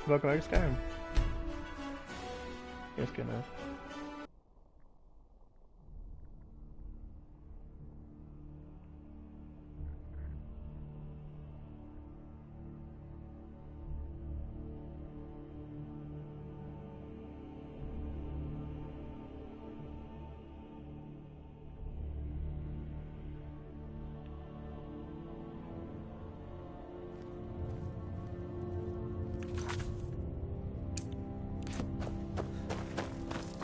welcome back to Skyrim. Yes, goodness.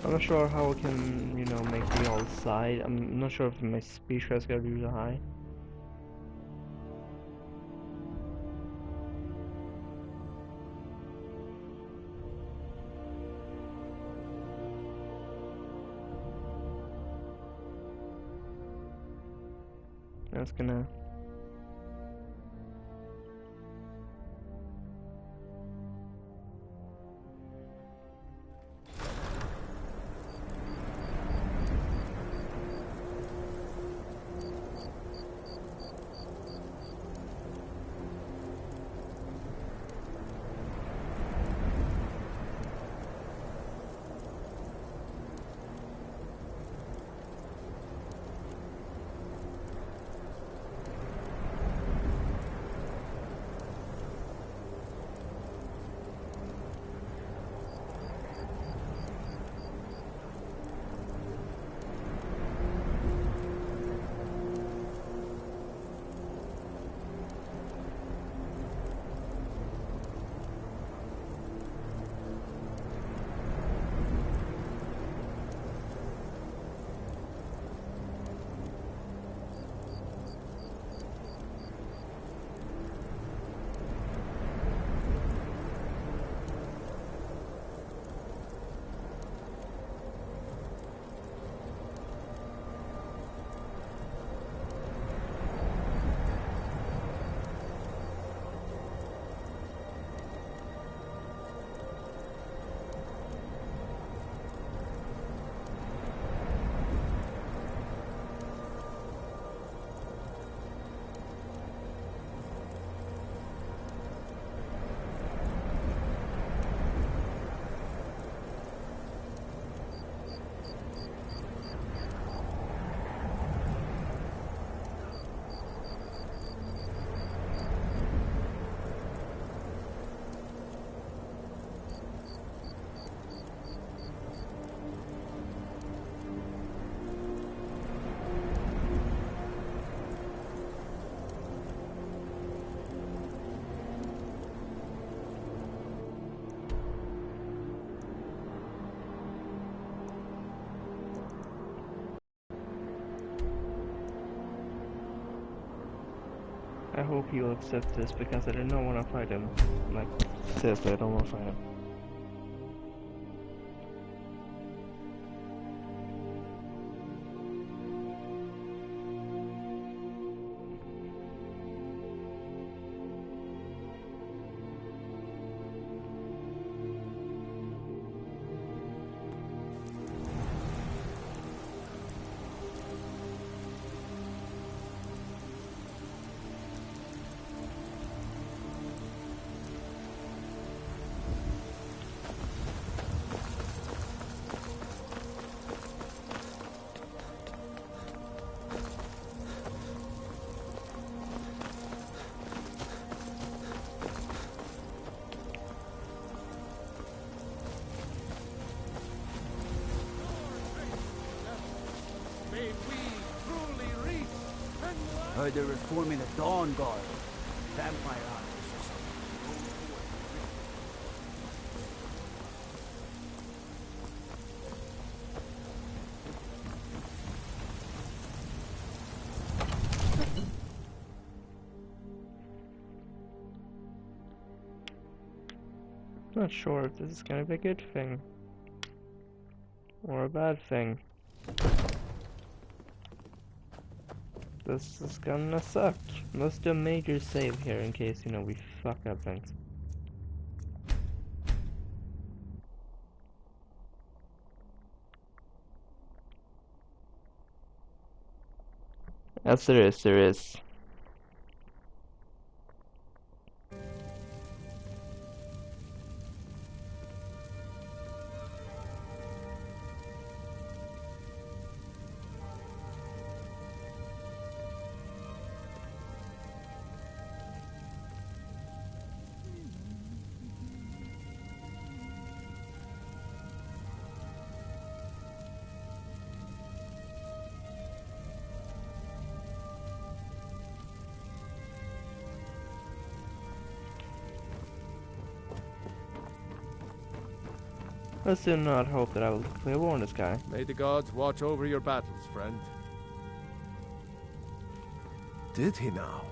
I'm not sure how I can, make the old side. I'm not sure if my speech has got really high. That's gonna. I hope he'll accept this because I do not want to fight him. Like, seriously, I don't want to fight him. Heard they're reforming the Dawn Guard. Vampire hunters or something. Not sure if this is gonna be a good thing or a bad thing. This is gonna suck. Let's do a major save here in case, we fuck up things. Yes, there is, there is. Let's do not hope that I will clear warn this guy. May the gods watch over your battles, friend. Did he now?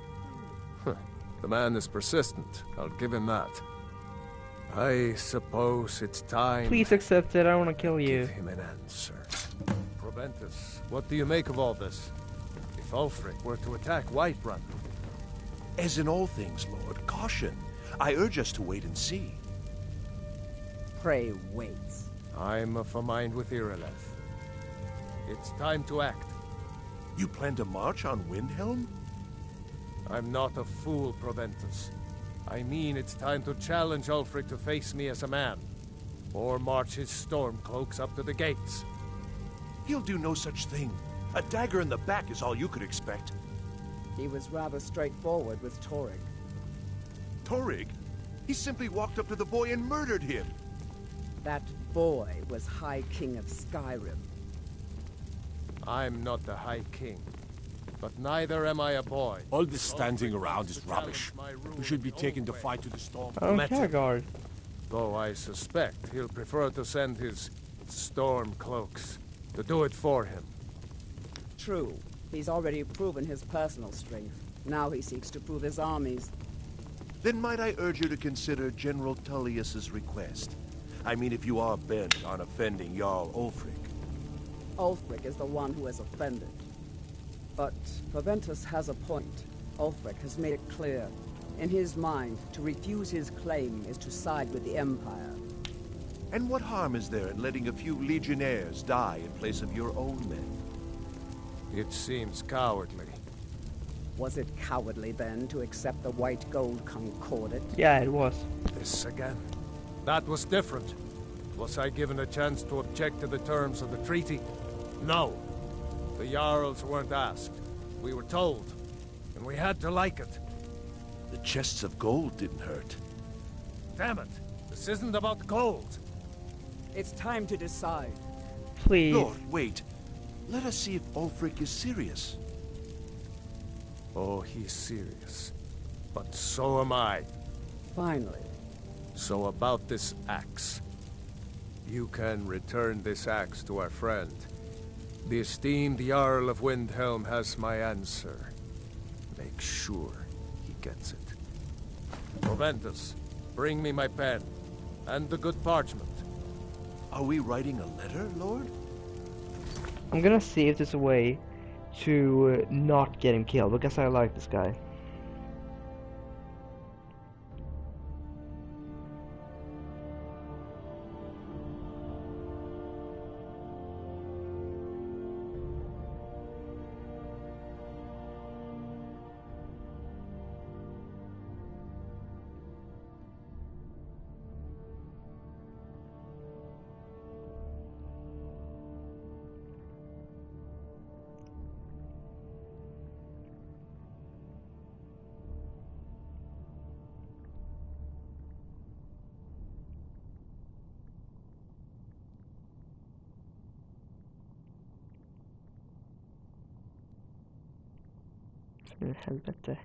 The man is persistent. I'll give him that. I suppose it's time. Please accept it. I want to kill you. Give him an answer. Proventus, what do you make of all this? If Ulfric were to attack Whiterun? As in all things, Lord, caution. I urge us to wait and see. Pray wait. I'm of a mind with Irileth. It's time to act. You plan to march on Windhelm? I'm not a fool, Proventus. I mean it's time to challenge Ulfric to face me as a man. Or march his stormcloaks up to the gates. He'll do no such thing. A dagger in the back is all you could expect. He was rather straightforward with Torrig. Torrig? He simply walked up to the boy and murdered him. That boy was High King of Skyrim. I'm not the High King. But neither am I a boy. All this standing around is rubbish. We should be taking the fight to the storm. I don't care, guard. Though I suspect he'll prefer to send his stormcloaks to do it for him. True. He's already proven his personal strength. Now he seeks to prove his armies. Then might I urge you to consider General Tullius's request? I mean, if you are bent on offending Jarl Ulfric. Ulfric is the one who has offended. But Proventus has a point. Ulfric has made it clear. In his mind, to refuse his claim is to side with the Empire. And what harm is there in letting a few legionnaires die in place of your own men? It seems cowardly. Was it cowardly then to accept the white gold concordat? Yeah, it was. This again. That was different. Was I given a chance to object to the terms of the treaty? No. The Jarls weren't asked. We were told. And we had to like it. The chests of gold didn't hurt. Damn it! This isn't about gold! It's time to decide. Please. Lord, wait. Let us see if Ulfric is serious. Oh, he's serious. But so am I. Finally. So about this axe. You can return this axe to our friend. The esteemed Jarl of Windhelm has my answer. Make sure he gets it. Proventus, bring me my pen. And the good parchment. Are we writing a letter, Lord? I'm gonna see if there's a way to not get him killed, because I like this guy. Helvete.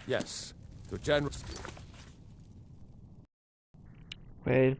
Yes, to General... Wait.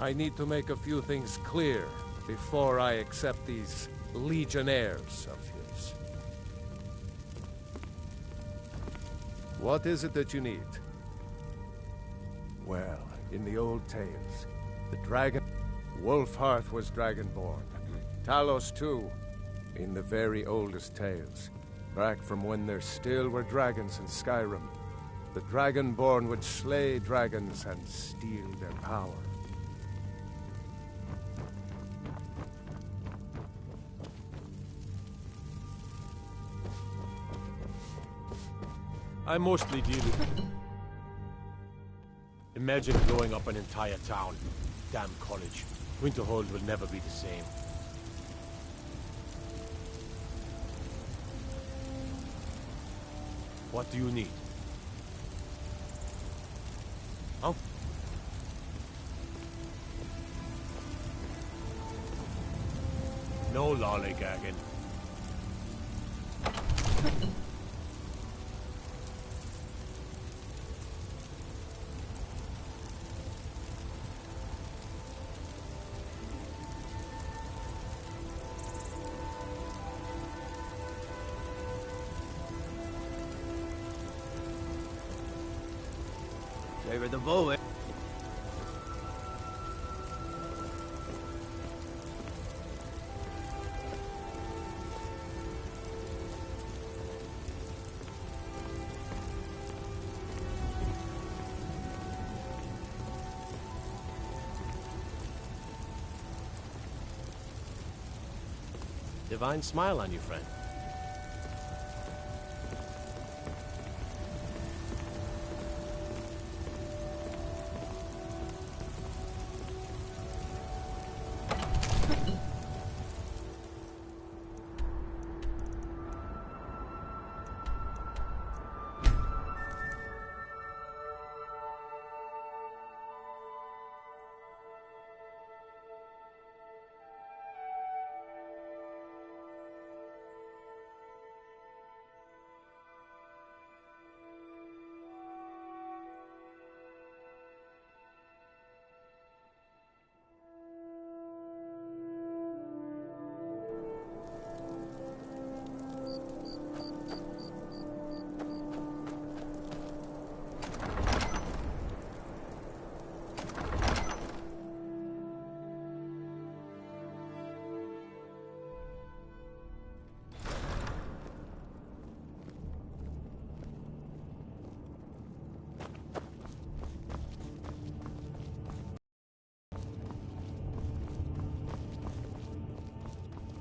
I need to make a few things clear before I accept these legionnaires of his. What is it that you need? Well, in the old tales, the dragon... Wolfhearth was dragonborn. Talos, too. In the very oldest tales, back from when there still were dragons in Skyrim, the dragonborn would slay dragons and steal their power. I mostly deal with... Imagine blowing up an entire town. Damn college. Winterhold will never be the same. What do you need? Huh? No lollygagging. Favor the bow. Divine smile on you, friend.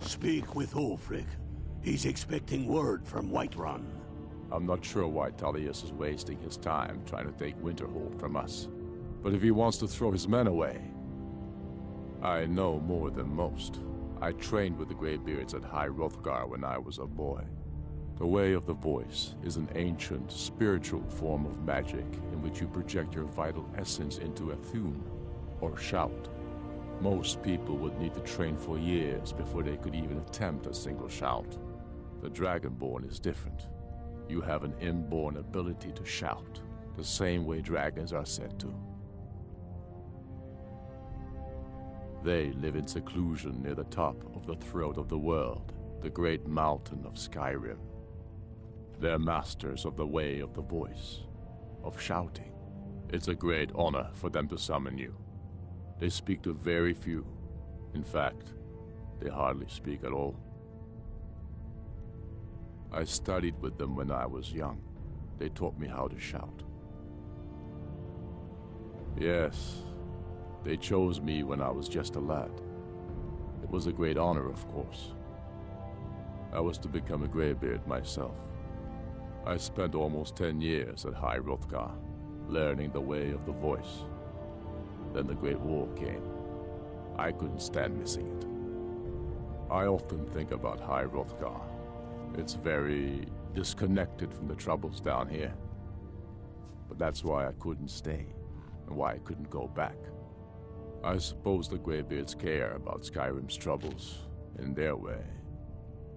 Speak with Ulfric. He's expecting word from Whiterun. I'm not sure why Tullius is wasting his time trying to take Winterhold from us. But if he wants to throw his men away... I know more than most. I trained with the Greybeards at High Hrothgar when I was a boy. The Way of the Voice is an ancient, spiritual form of magic in which you project your vital essence into a thum, or shout. Most people would need to train for years before they could even attempt a single shout. The Dragonborn is different. You have an inborn ability to shout, the same way dragons are said to. They live in seclusion near the top of the throat of the world, the great mountain of Skyrim. They're masters of the Way of the Voice, of shouting. It's a great honor for them to summon you. They speak to very few. In fact, they hardly speak at all. I studied with them when I was young. They taught me how to shout. Yes, they chose me when I was just a lad. It was a great honor, of course. I was to become a Greybeard myself. I spent almost 10 years at High Hrothgar, learning the Way of the Voice. Then the Great War came. I couldn't stand missing it. I often think about High Hrothgar. It's very disconnected from the troubles down here. But that's why I couldn't stay, and why I couldn't go back. I suppose the Greybeards care about Skyrim's troubles, in their way.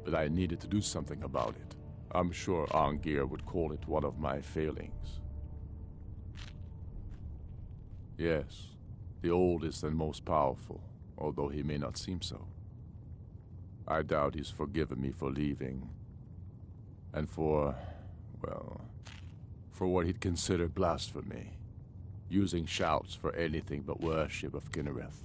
But I needed to do something about it. I'm sure Arngir would call it one of my failings. Yes. The oldest and most powerful, although he may not seem so. I doubt he's forgiven me for leaving. And for what he'd consider blasphemy. Using shouts for anything but worship of Kinnereth.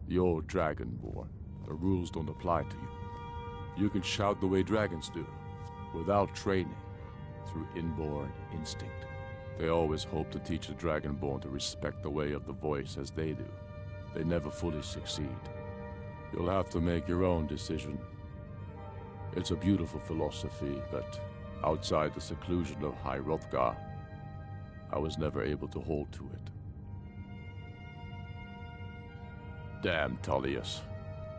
You're dragonborn. The rules don't apply to you. You can shout the way dragons do, without training, through inborn instinct. They always hope to teach the dragonborn to respect the way of the voice as they do. They never fully succeed. You'll have to make your own decision. It's a beautiful philosophy, but outside the seclusion of High Hrothgar, I was never able to hold to it. Damn Tullius.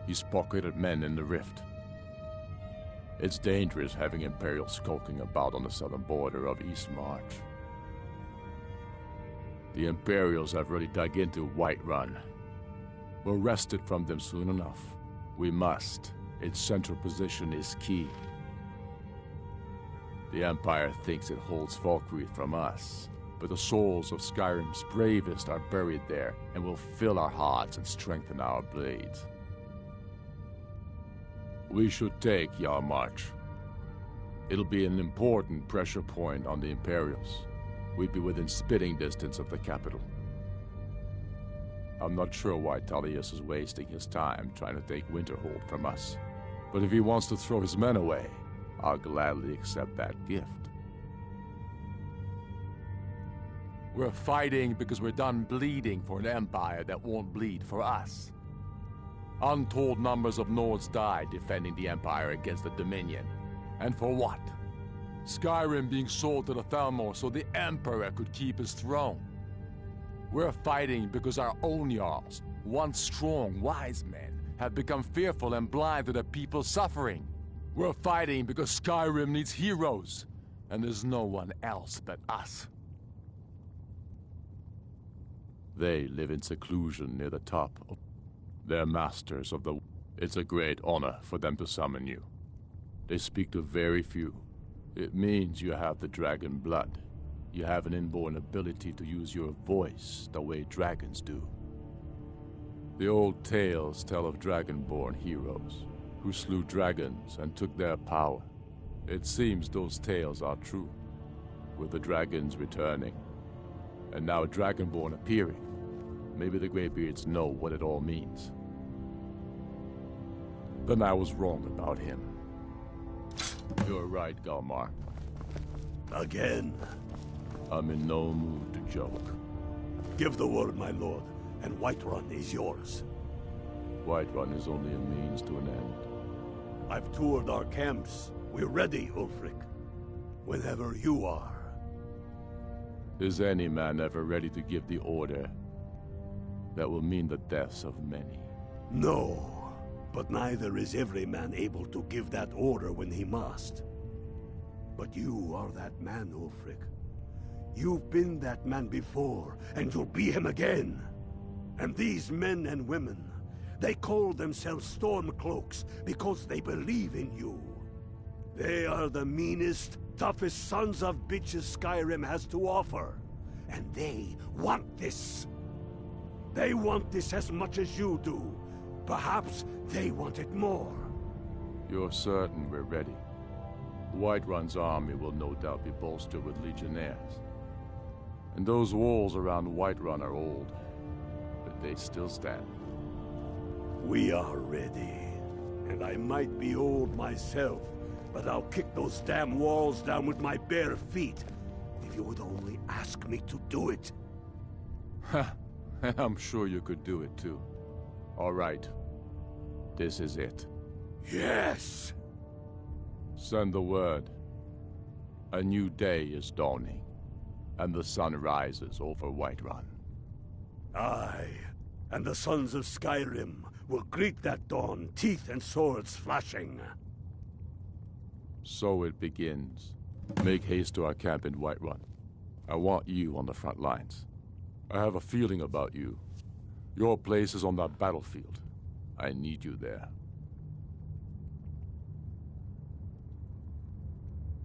He's pocketed men in the rift. It's dangerous having Imperials skulking about on the southern border of East March. The Imperials have really dug into Whiterun. We'll wrest it from them soon enough. We must. Its central position is key. The Empire thinks it holds Falkreath from us, but the souls of Skyrim's bravest are buried there and will fill our hearts and strengthen our blades. We should take Yarmarch. It'll be an important pressure point on the Imperials. We'd be within spitting distance of the capital. I'm not sure why Tullius is wasting his time trying to take Winterhold from us. But if he wants to throw his men away, I'll gladly accept that gift. We're fighting because we're done bleeding for an empire that won't bleed for us. Untold numbers of Nords died defending the Empire against the Dominion. And for what? Skyrim being sold to the Thalmor so the Emperor could keep his throne. We're fighting because our own Jarls, once strong, wise men, have become fearful and blind to the people's suffering. We're fighting because Skyrim needs heroes, and there's no one else but us. They live in seclusion near the top of... They're masters of the... It's a great honor for them to summon you. They speak to very few. It means you have the dragon blood. You have an inborn ability to use your voice the way dragons do. The old tales tell of dragonborn heroes who slew dragons and took their power. It seems those tales are true, with the dragons returning, and now dragonborn appearing. Maybe the Greybeards know what it all means. Then I was wrong about him. You're right, Galmar. Again. I'm in no mood to joke. Give the word, my lord, and Whiterun is yours. Whiterun is only a means to an end. I've toured our camps. We're ready, Ulfric. Whenever you are. Is any man ever ready to give the order that will mean the deaths of many? No, but neither is every man able to give that order when he must. But you are that man, Ulfric. You've been that man before, and you'll be him again. And these men and women, they call themselves Stormcloaks because they believe in you. They are the meanest, toughest sons of bitches Skyrim has to offer. And they want this. They want this as much as you do. Perhaps they want it more. You're certain we're ready? Whiterun's army will no doubt be bolstered with legionnaires. And those walls around Whiterun are old, but they still stand. We are ready. And I might be old myself, but I'll kick those damn walls down with my bare feet, if you would only ask me to do it. Ha! I'm sure you could do it too. All right. This is it. Yes! Send the word. A new day is dawning, and the sun rises over Whiterun. Aye, and the sons of Skyrim will greet that dawn, teeth and swords flashing. So it begins. Make haste to our camp in Whiterun. I want you on the front lines. I have a feeling about you. Your place is on that battlefield. I need you there.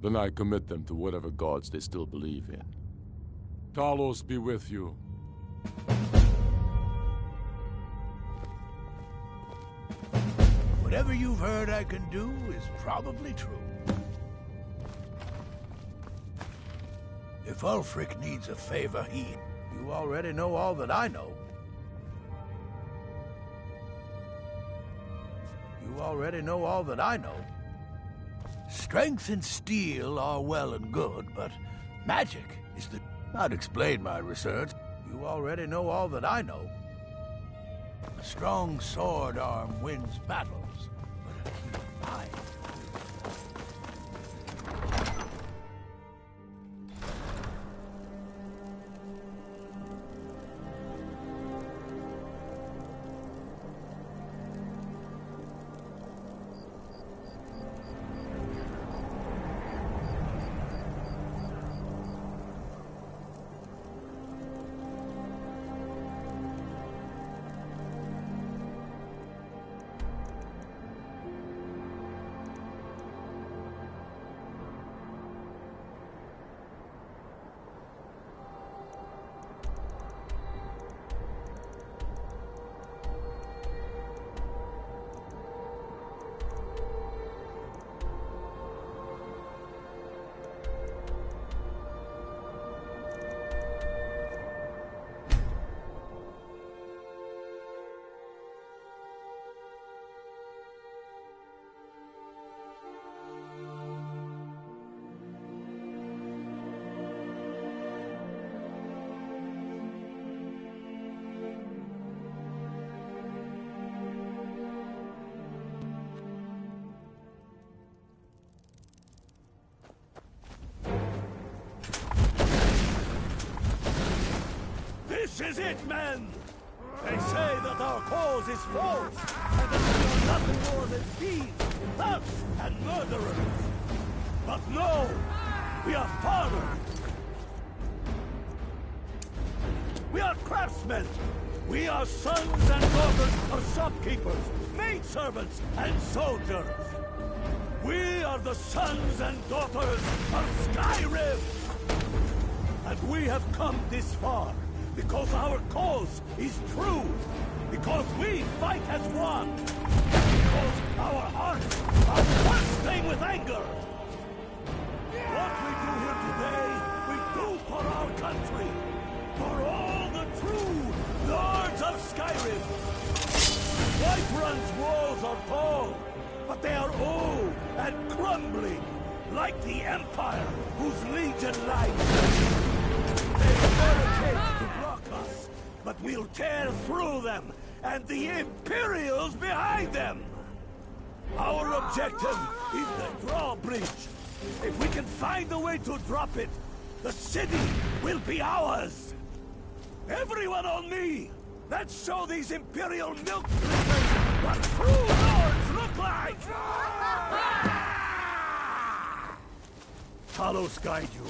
Then I commit them to whatever gods they still believe in. Talos be with you. Whatever you've heard I can do is probably true. If Ulfric needs a favor, you already know all that I know. You already know all that I know. Strength and steel are well and good, but magic is the... I'd explain my research. You already know all that I know. A strong sword arm wins battles, but a keen mind... This is it, men! They say that our cause is false, and that we are nothing more than thieves, thugs, and murderers. But no! We are farmers! We are craftsmen! We are sons and daughters of shopkeepers, maidservants, and soldiers! We are the sons and daughters of Skyrim! And we have come this far because our cause is true, because we fight as one, because our hearts are bursting with anger. What we do here today, we do for our country, for all the true lords of Skyrim. Whiterun's walls are tall, but they are old and crumbling, like the Empire whose legion lies. They barricades to block us, but we'll tear through them, and the Imperials behind them! Our objective is the drawbridge. If we can find a way to drop it, the city will be ours! Everyone on me! Let's show these Imperial milk drinkers what true lords look like! Talos guide you.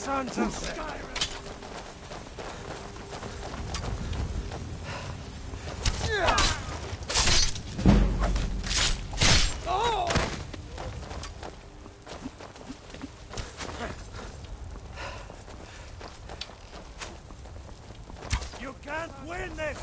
sons of Skyrim! You can't win this!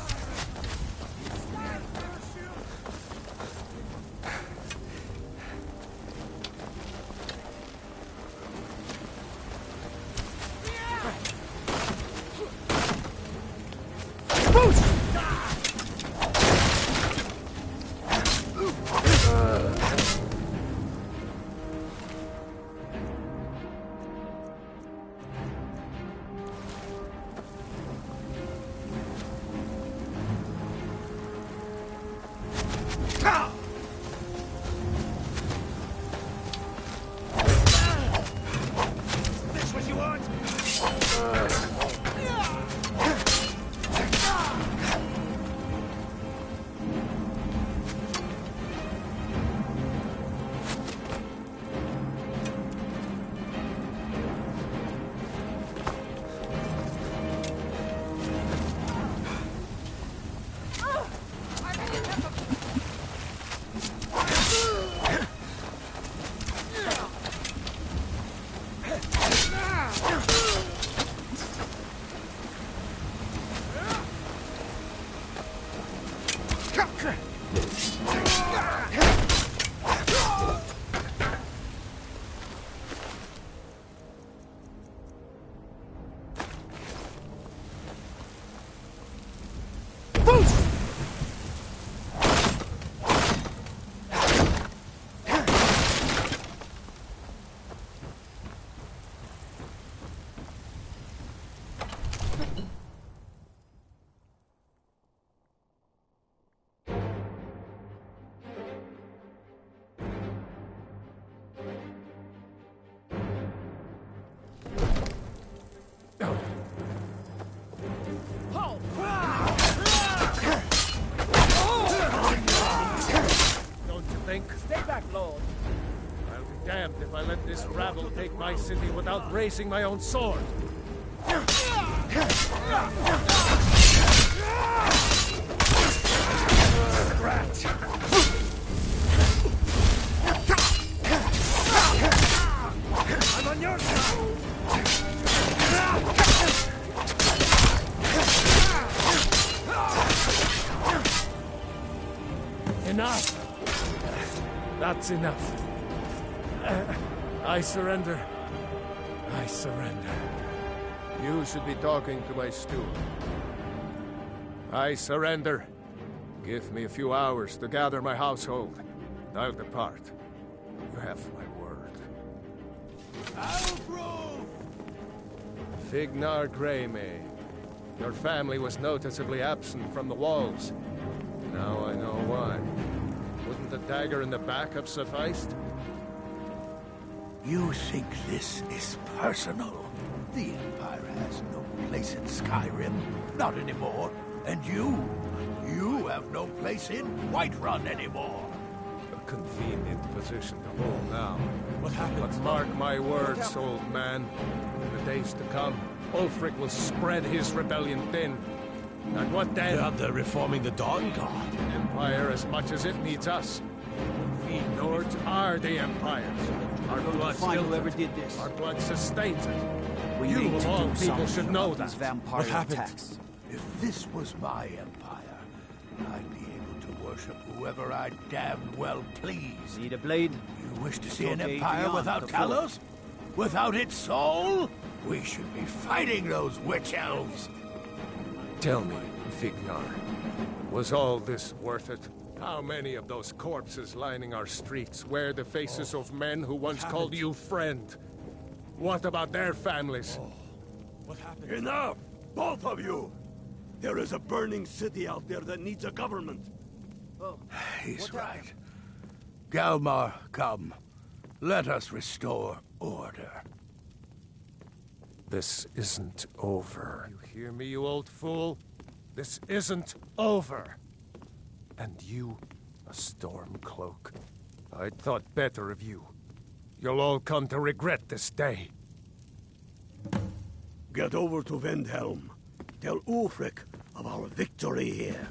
This what you want? Stay back, Lord. I'll be damned if I let this rabble take my city without raising my own sword. Scratch! I'm on your side! Enough! That's enough. I surrender. I surrender. You should be talking to my steward. I surrender. Give me a few hours to gather my household, and I'll depart. You have my word. Fignar Greymane. Your family was noticeably absent from the walls. Now I know why. Wouldn't the dagger in the back have sufficed? You think this is personal? The Empire has no place in Skyrim. Not anymore. And you have no place in Whiterun anymore. A convenient position to hold now. What happened? But mark my words, old man. In the days to come, Ulfric will spread his rebellion thin. And what then? They're reforming the Dawn Guard. Empire as much as it needs us. We Nords are the Empires. Our blood Find built whoever it. did this. Our blood sustains it. We You need of to all do people something should know about these that. vampire What happened? attacks. If this was my empire, I'd be able to worship whoever I damn well please. Need a blade? You wish to see an Okay, empire beyond without the floor. Kalos? Without its soul? We should be fighting those witch elves. Tell me, Fignar, was all this worth it? How many of those corpses lining our streets wear the faces of men who once called you friend? What about their families? What happened? Enough! Both of you! There is a burning city out there that needs a government. He's right. Galmar, come. Let us restore order. This isn't over. You hear me, you old fool? This isn't over. And you, a Stormcloak. I'd thought better of you. You'll all come to regret this day. Get over to Windhelm. Tell Ulfric of our victory here.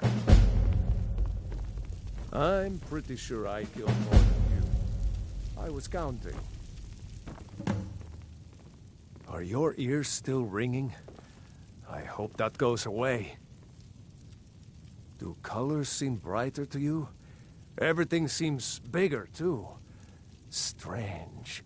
I'm pretty sure I killed more than you. I was counting. Are your ears still ringing? I hope that goes away. Do colors seem brighter to you? Everything seems bigger, too. Strange.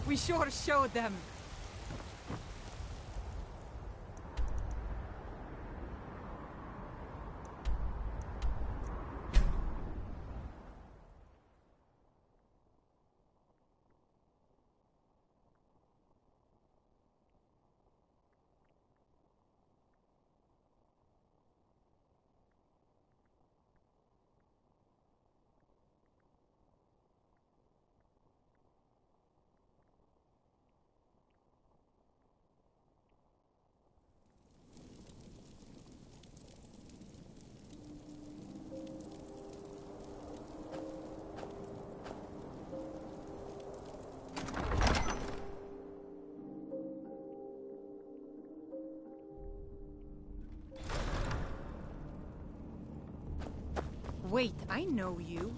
We sure showed them. Wait, I know you.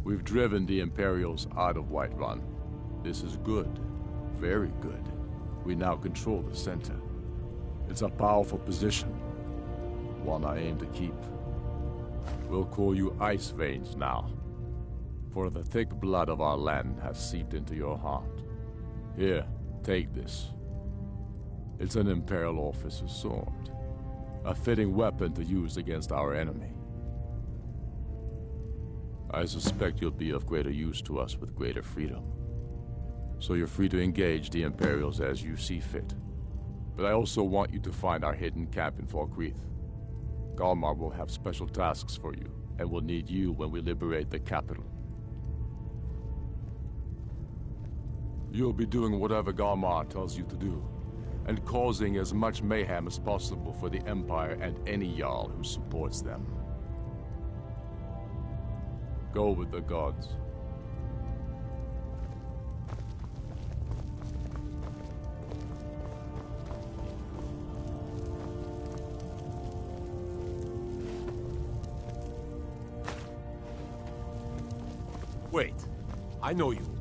We've driven the Imperials out of Whiterun. This is good. Very good. We now control the center. It's a powerful position. One I aim to keep. We'll call you Ice Veins now. For the thick blood of our land has seeped into your heart. Here, take this. It's an Imperial officer's sword. A fitting weapon to use against our enemy. I suspect you'll be of greater use to us with greater freedom. So you're free to engage the Imperials as you see fit. But I also want you to find our hidden camp in Falkreath. Galmar will have special tasks for you, and will need you when we liberate the capital. You'll be doing whatever Galmar tells you to do, and causing as much mayhem as possible for the Empire and any Jarl who supports them. Go with the gods. Wait, I know you.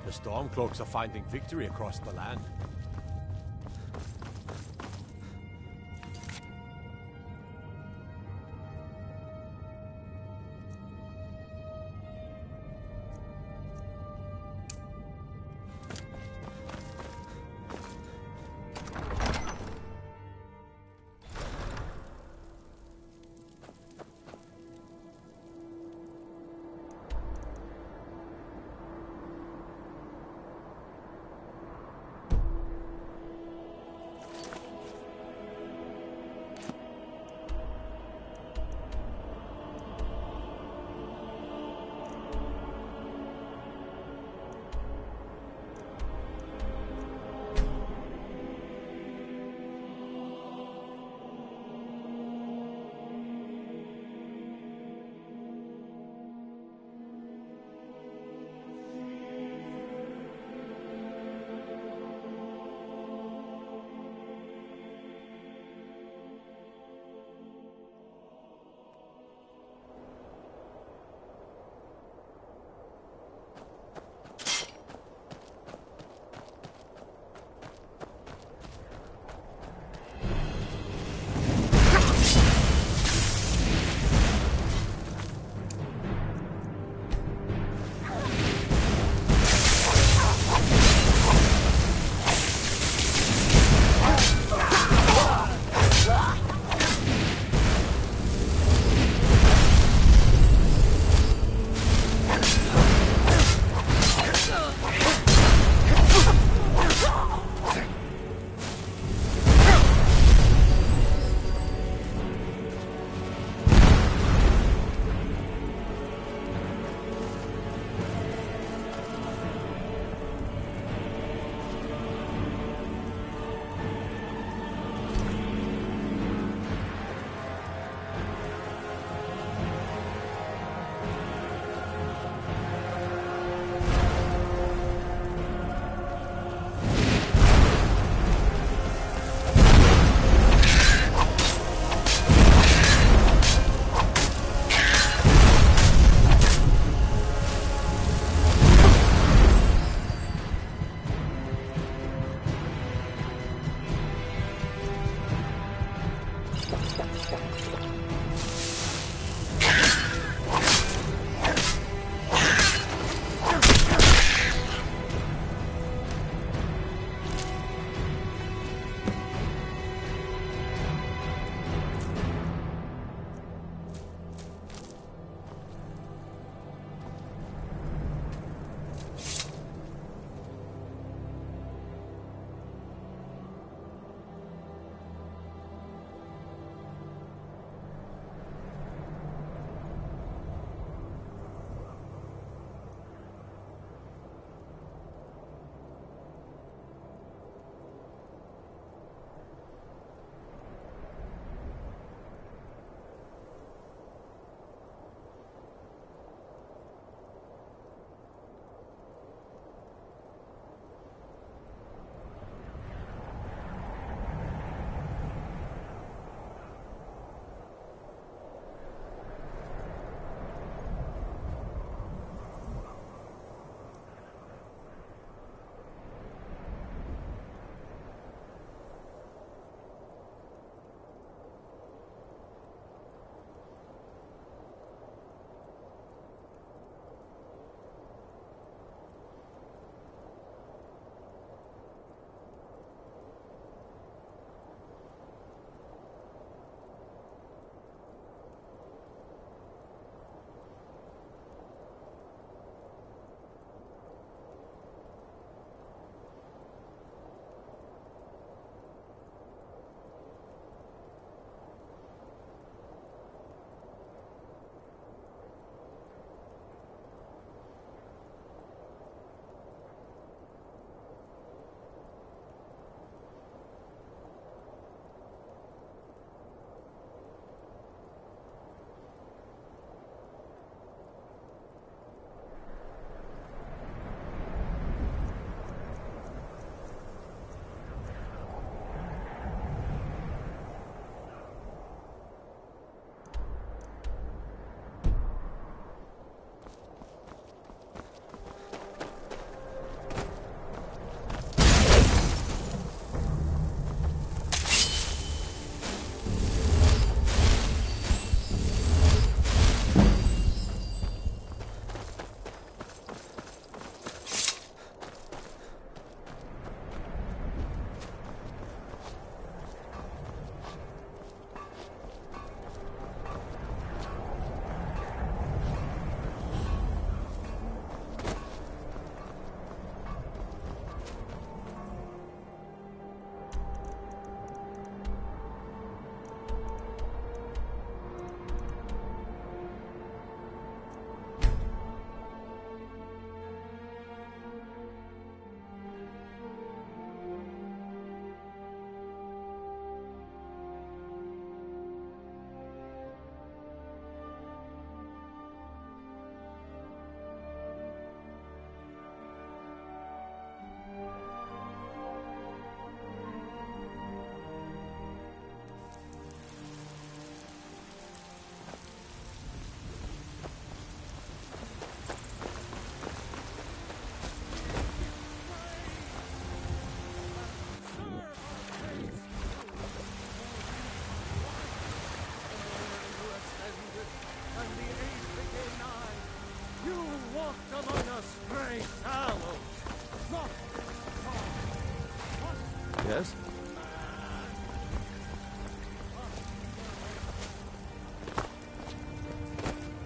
The Stormcloaks are finding victory across the land.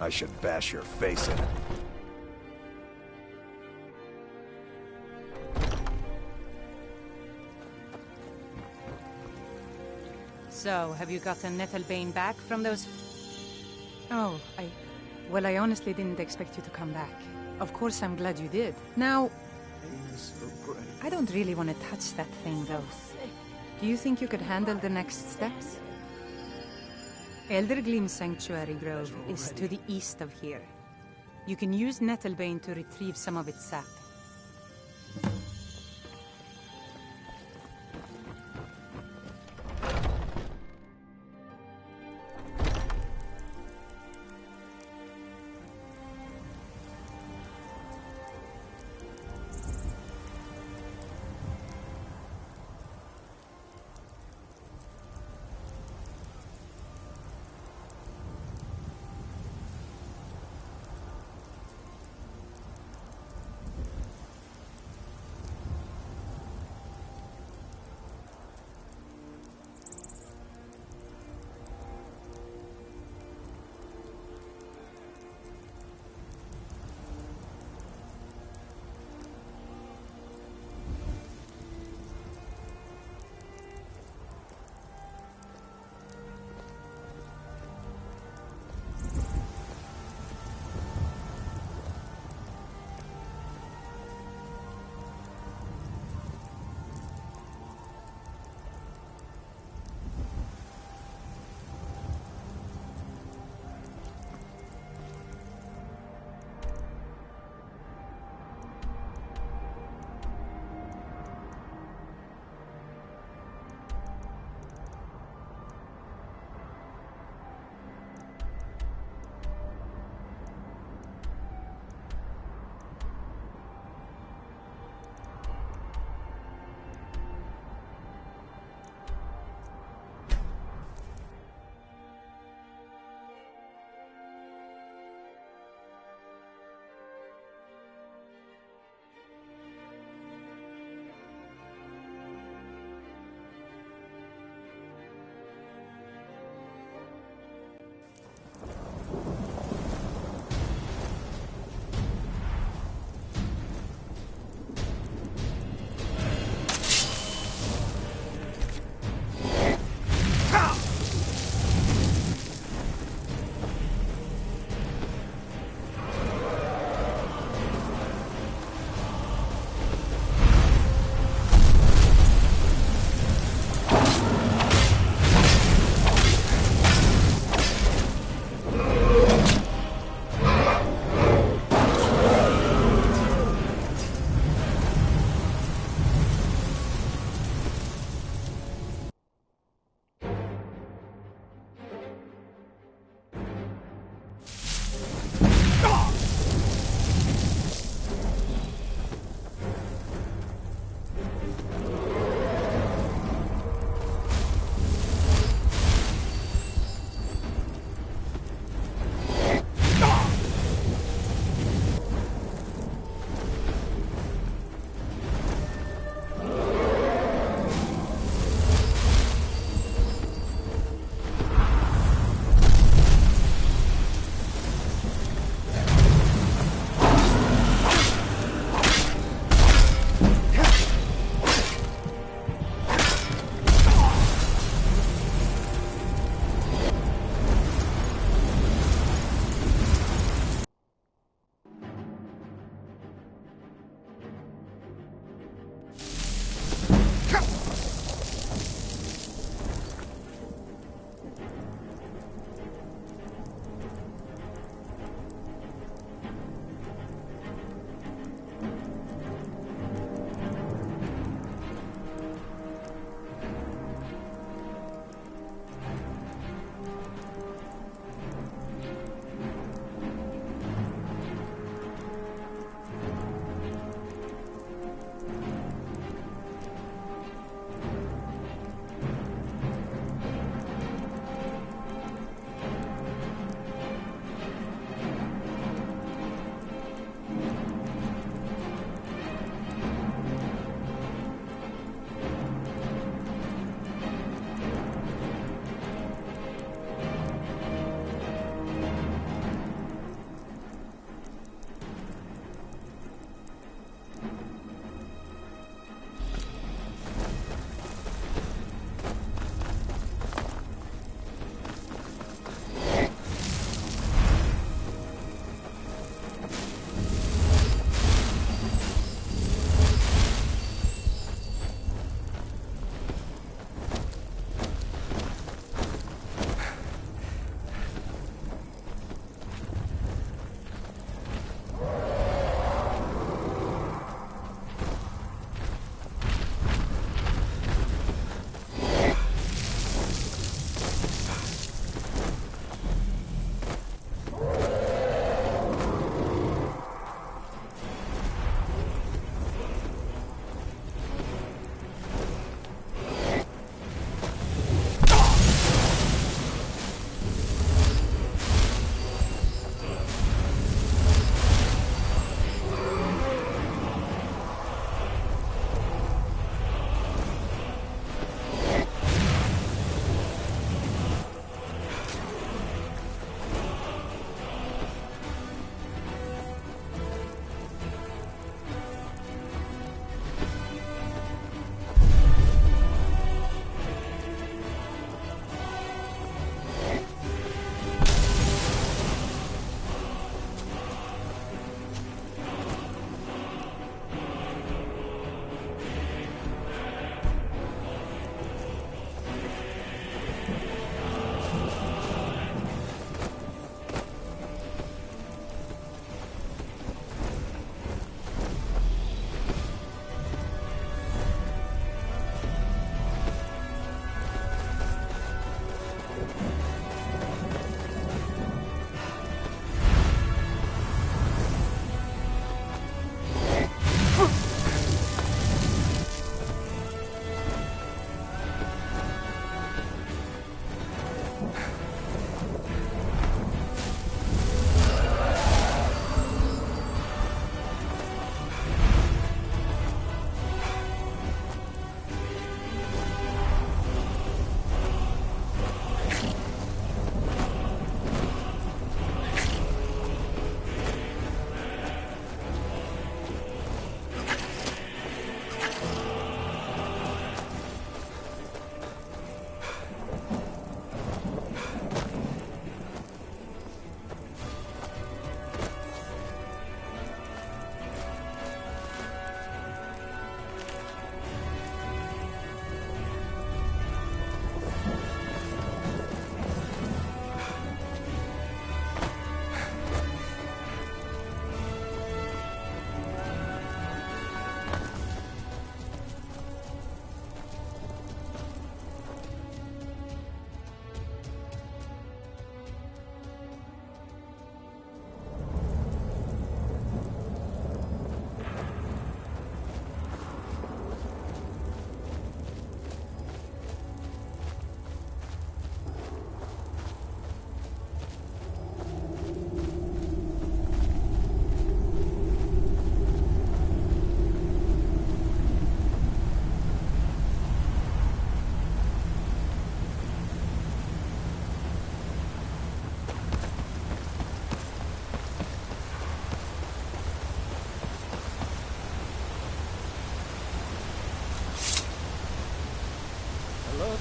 I should bash your face in it. So, have you gotten Nettlebane back from those... Oh, Well, I honestly didn't expect you to come back. Of course, I'm glad you did. Now... I don't really want to touch that thing, though. Do you think you could handle the next steps? Eldergleam Sanctuary Grove is to the east of here. You can use Nettlebane to retrieve some of its sap.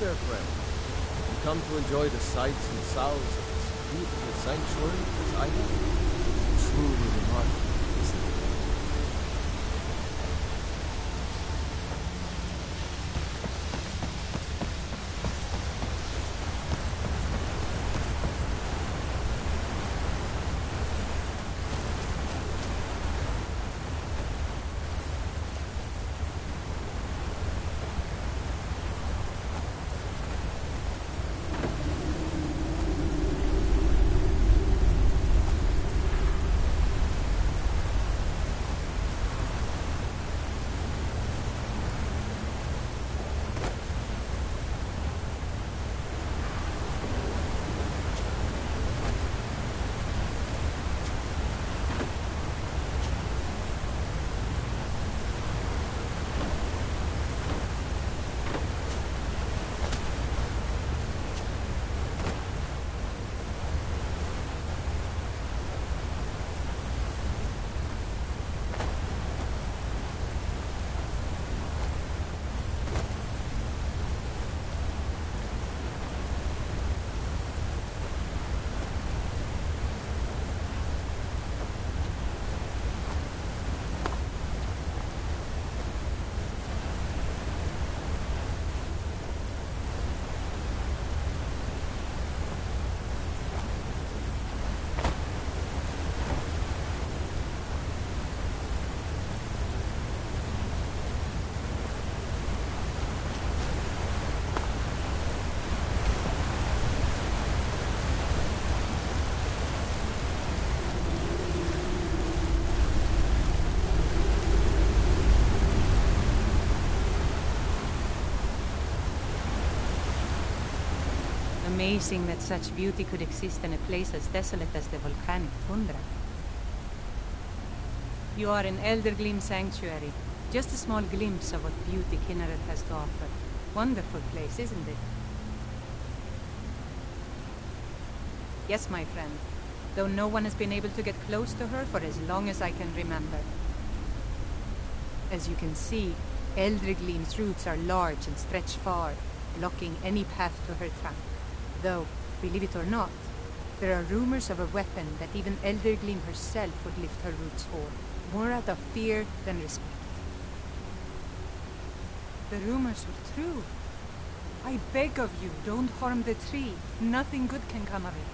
there, friend. You come to enjoy the sights and sounds of this beautiful sanctuary as I have? Truly remarkable, isn't it? Amazing that such beauty could exist in a place as desolate as the volcanic tundra. You are in Eldergleam Sanctuary. Just a small glimpse of what beauty Kinneret has to offer. Wonderful place, isn't it? Yes, my friend. Though no one has been able to get close to her for as long as I can remember. As you can see, Eldergleam's roots are large and stretch far, blocking any path to her trunk. Though, believe it or not, there are rumors of a weapon that even Eldergleam herself would lift her roots for, more out of fear than respect. The rumors were true. I beg of you, don't harm the tree. Nothing good can come of it.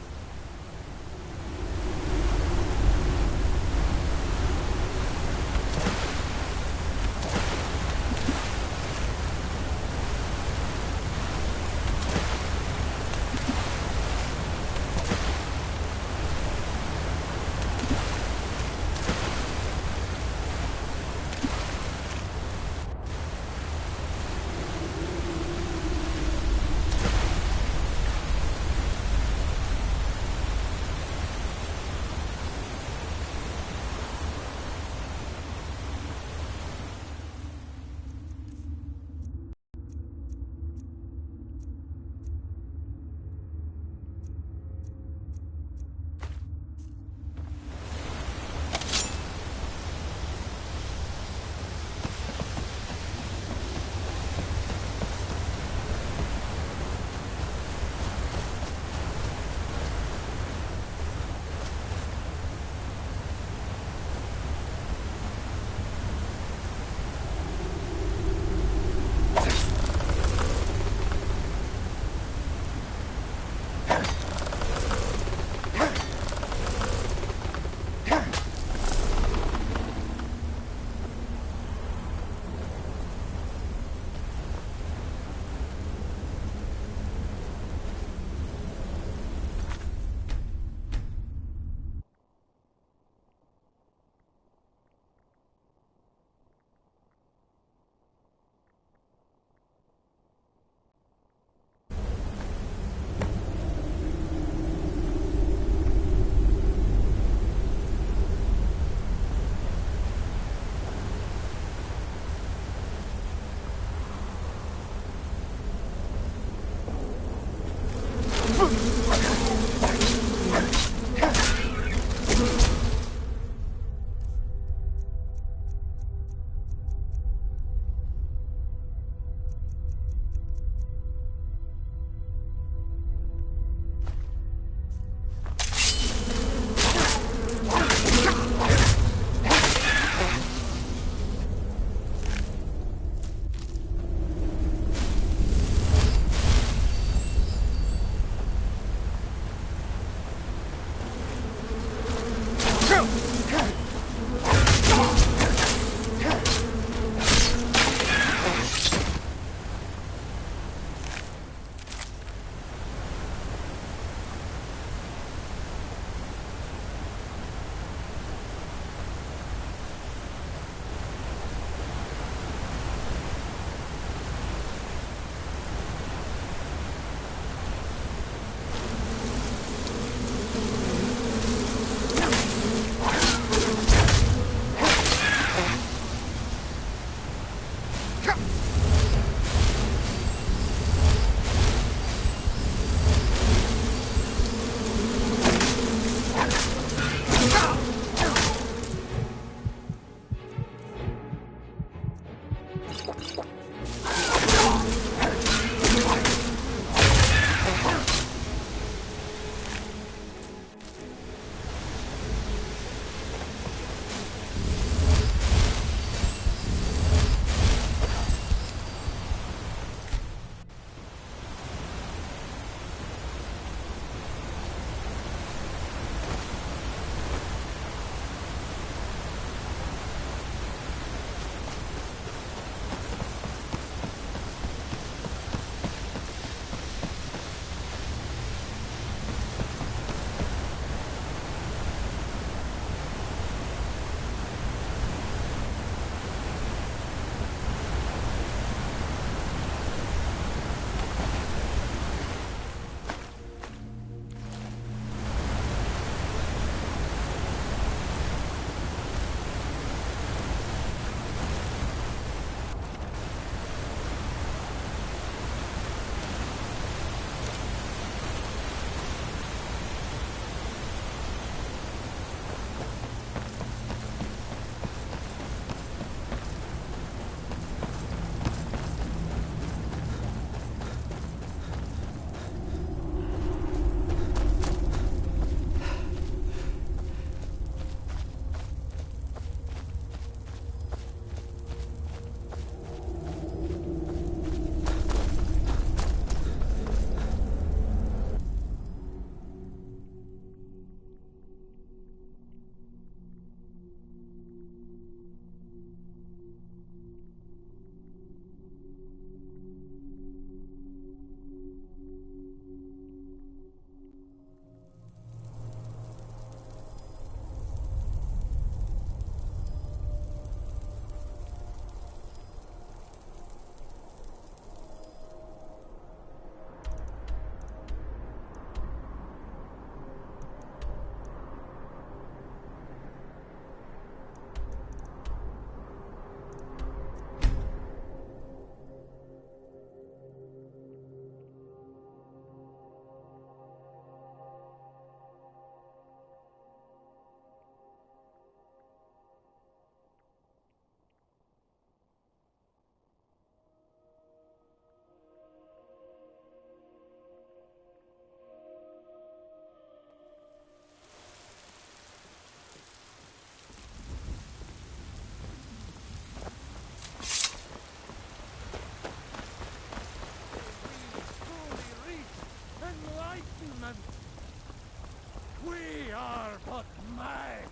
but mine!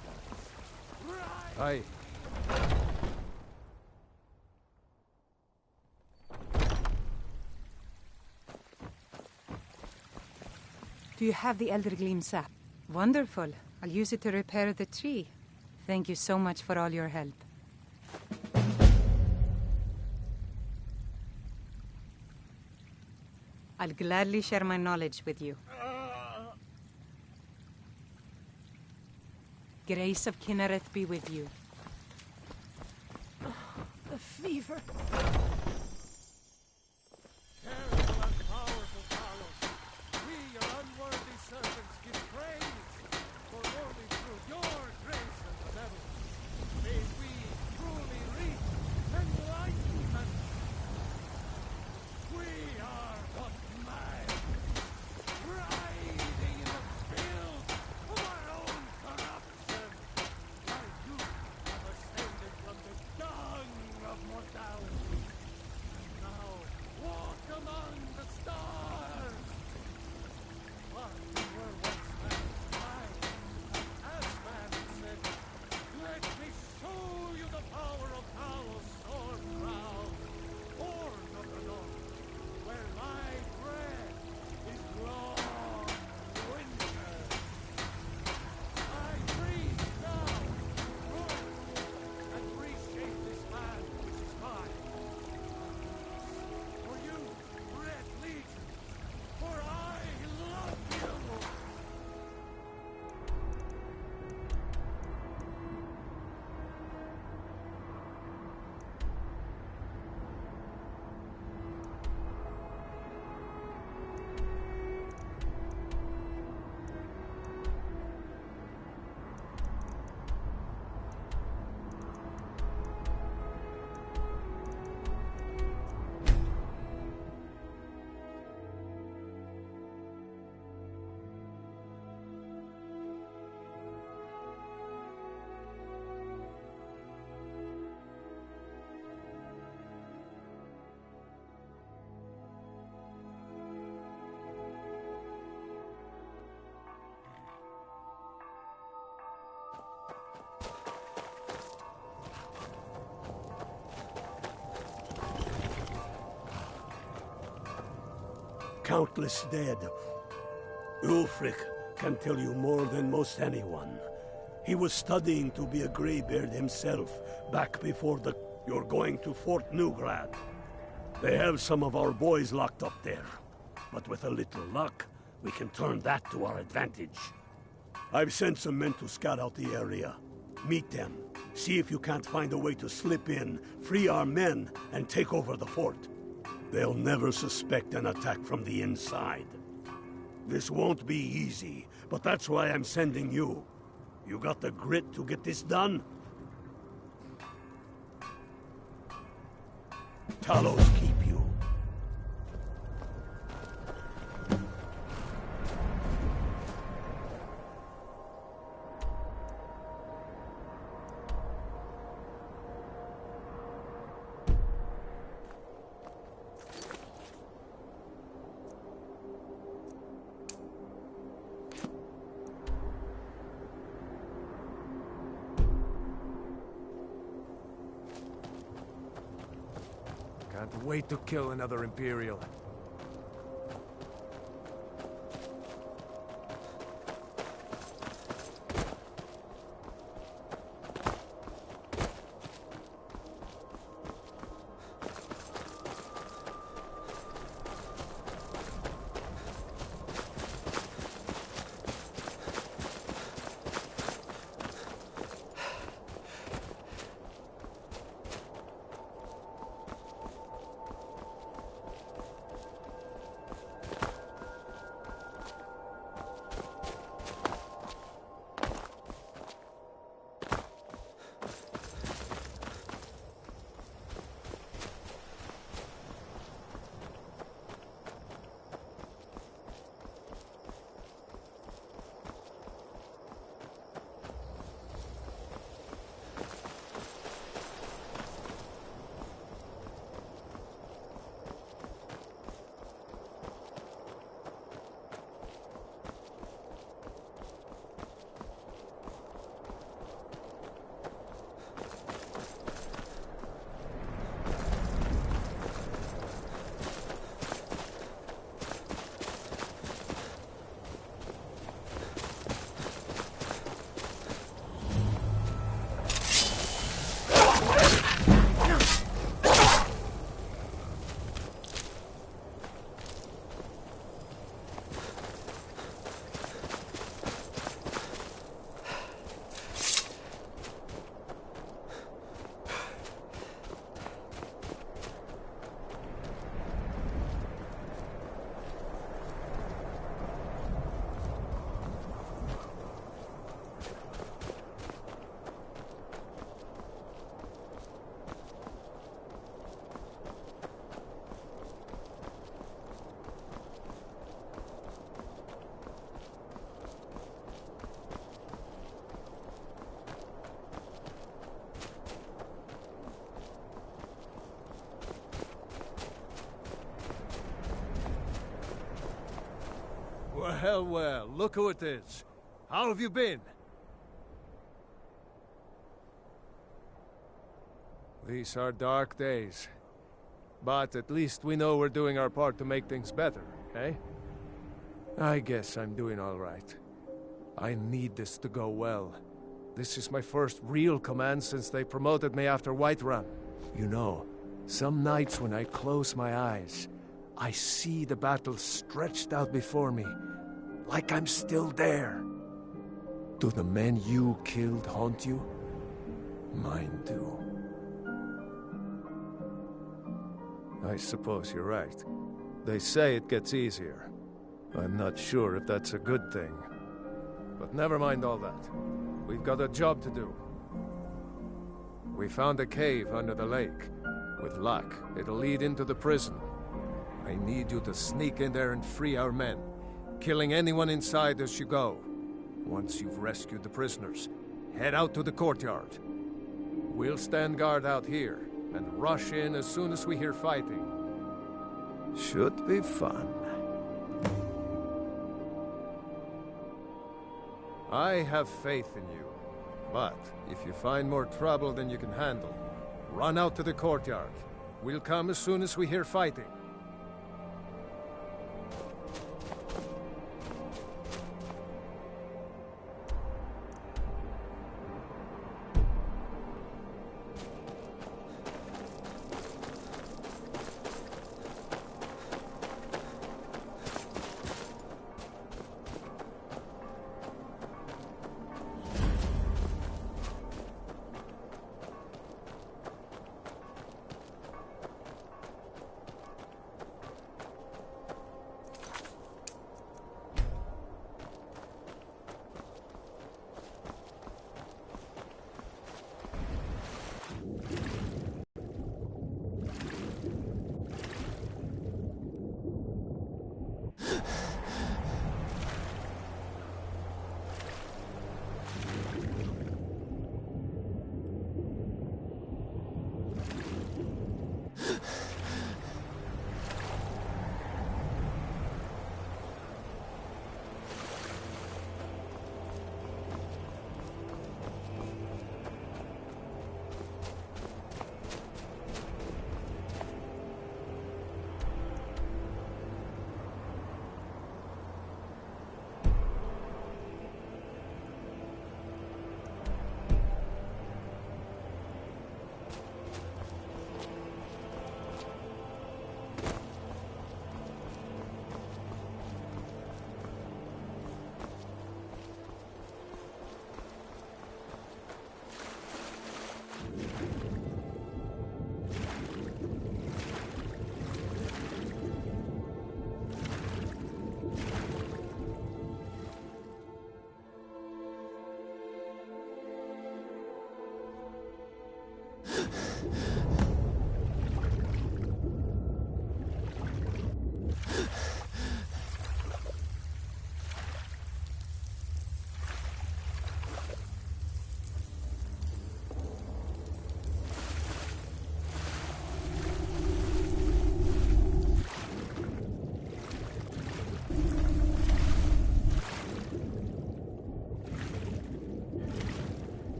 Aye. Do you have the Elder Gleam sap? Wonderful. I'll use it to repair the tree. Thank you so much for all your help. I'll gladly share my knowledge with you. Grace of Kinnereth be with you. The fever. Terrible and powerful Talos, we, your unworthy servants, give praise, for only through your grace and benevolence may we truly reach enlightenment. We are but men, writhing in the field of our own corruption, while you have ascended from the dung of mortality. Now walk among the stars. But we were once mankind, and as man said, let me show you the power of Talos' sword crown, born of the north, where my bread is long winter. I breathe now, Lord, and reshape this land which is mine. For you, Red Legion, for I love you! Countless dead. Ulfric can tell you more than most anyone. He was studying to be a Greybeard himself, back before the... You're going to Fort Newgrad. They have some of our boys locked up there. But with a little luck, we can turn that to our advantage. I've sent some men to scout out the area. Meet them. See if you can't find a way to slip in, free our men, and take over the fort. They'll never suspect an attack from the inside. This won't be easy, but that's why I'm sending you. You got the grit to get this done? Talos keep you. Can't wait to kill another Imperial. Well, well, look who it is. How have you been? These are dark days. But at least we know we're doing our part to make things better, eh? I guess I'm doing all right. I need this to go well. This is my first real command since they promoted me after Whiterun. You know, some nights when I close my eyes, I see the battle stretched out before me, like I'm still there. Do the men you killed haunt you? Mine do. I suppose you're right. They say it gets easier. I'm not sure if that's a good thing. But never mind all that. We've got a job to do. We found a cave under the lake. With luck, it'll lead into the prison. I need you to sneak in there and free our men, killing anyone inside as you go. Once you've rescued the prisoners, head out to the courtyard. We'll stand guard out here, and rush in as soon as we hear fighting. Should be fun. I have faith in you, but if you find more trouble than you can handle, run out to the courtyard. We'll come as soon as we hear fighting.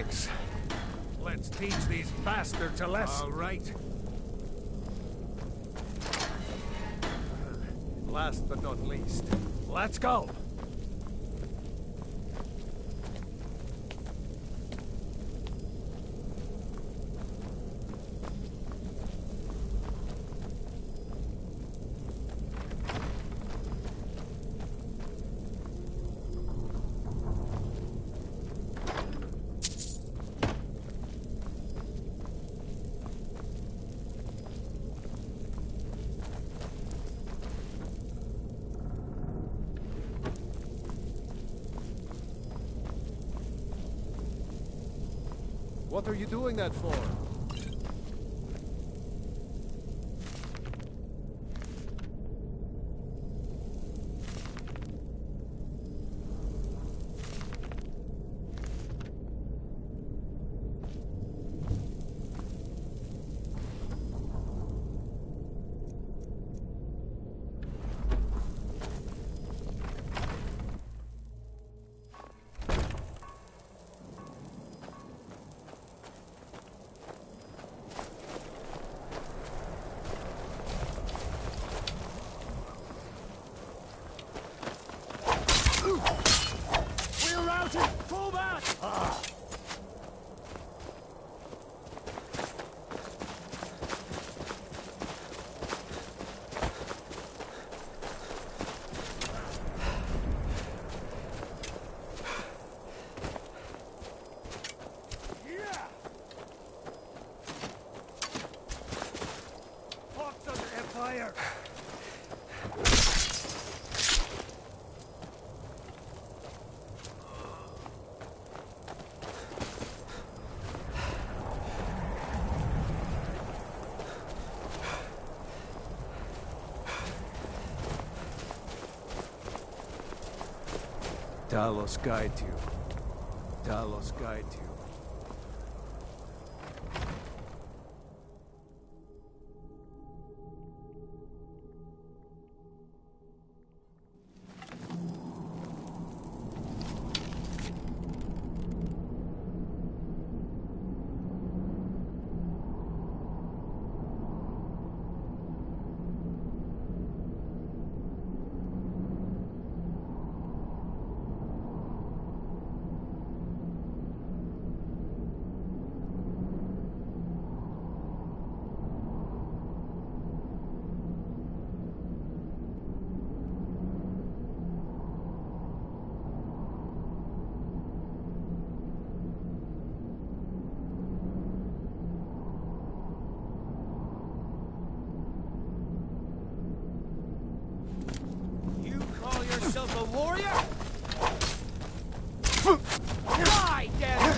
Thanks. Let's teach these bastards a lesson. All right. Last but not least, let's go. What are you doing that for? We're routed! Fall back! Fox under fire! Talos guide you. Talos guide you. You call yourself a warrior? Die, damn it!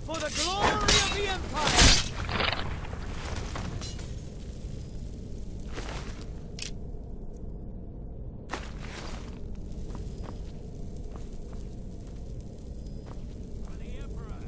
For the glory of the Empire! For the Emperor!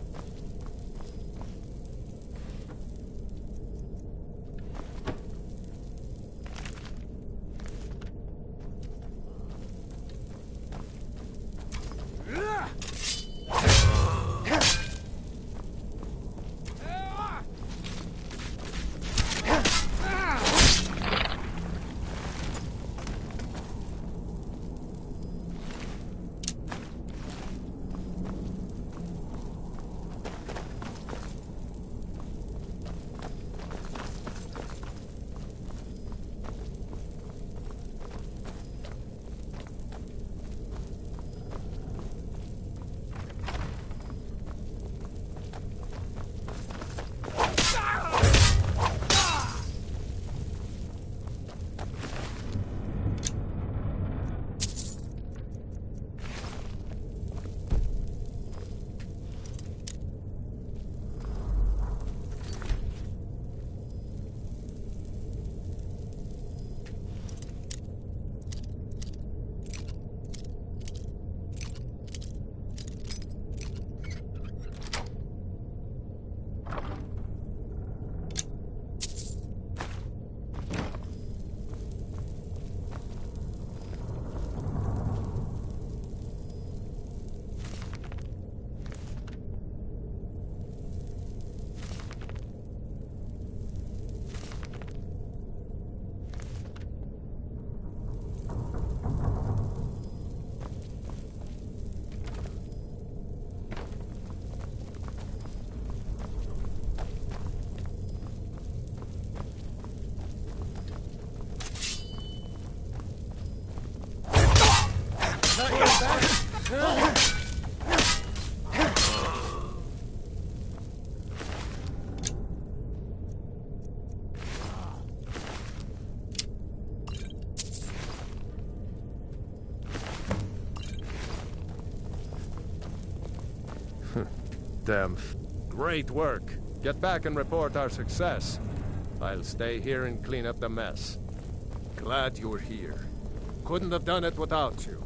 Great work. Get back and report our success. I'll stay here and clean up the mess. Glad you're here. Couldn't have done it without you.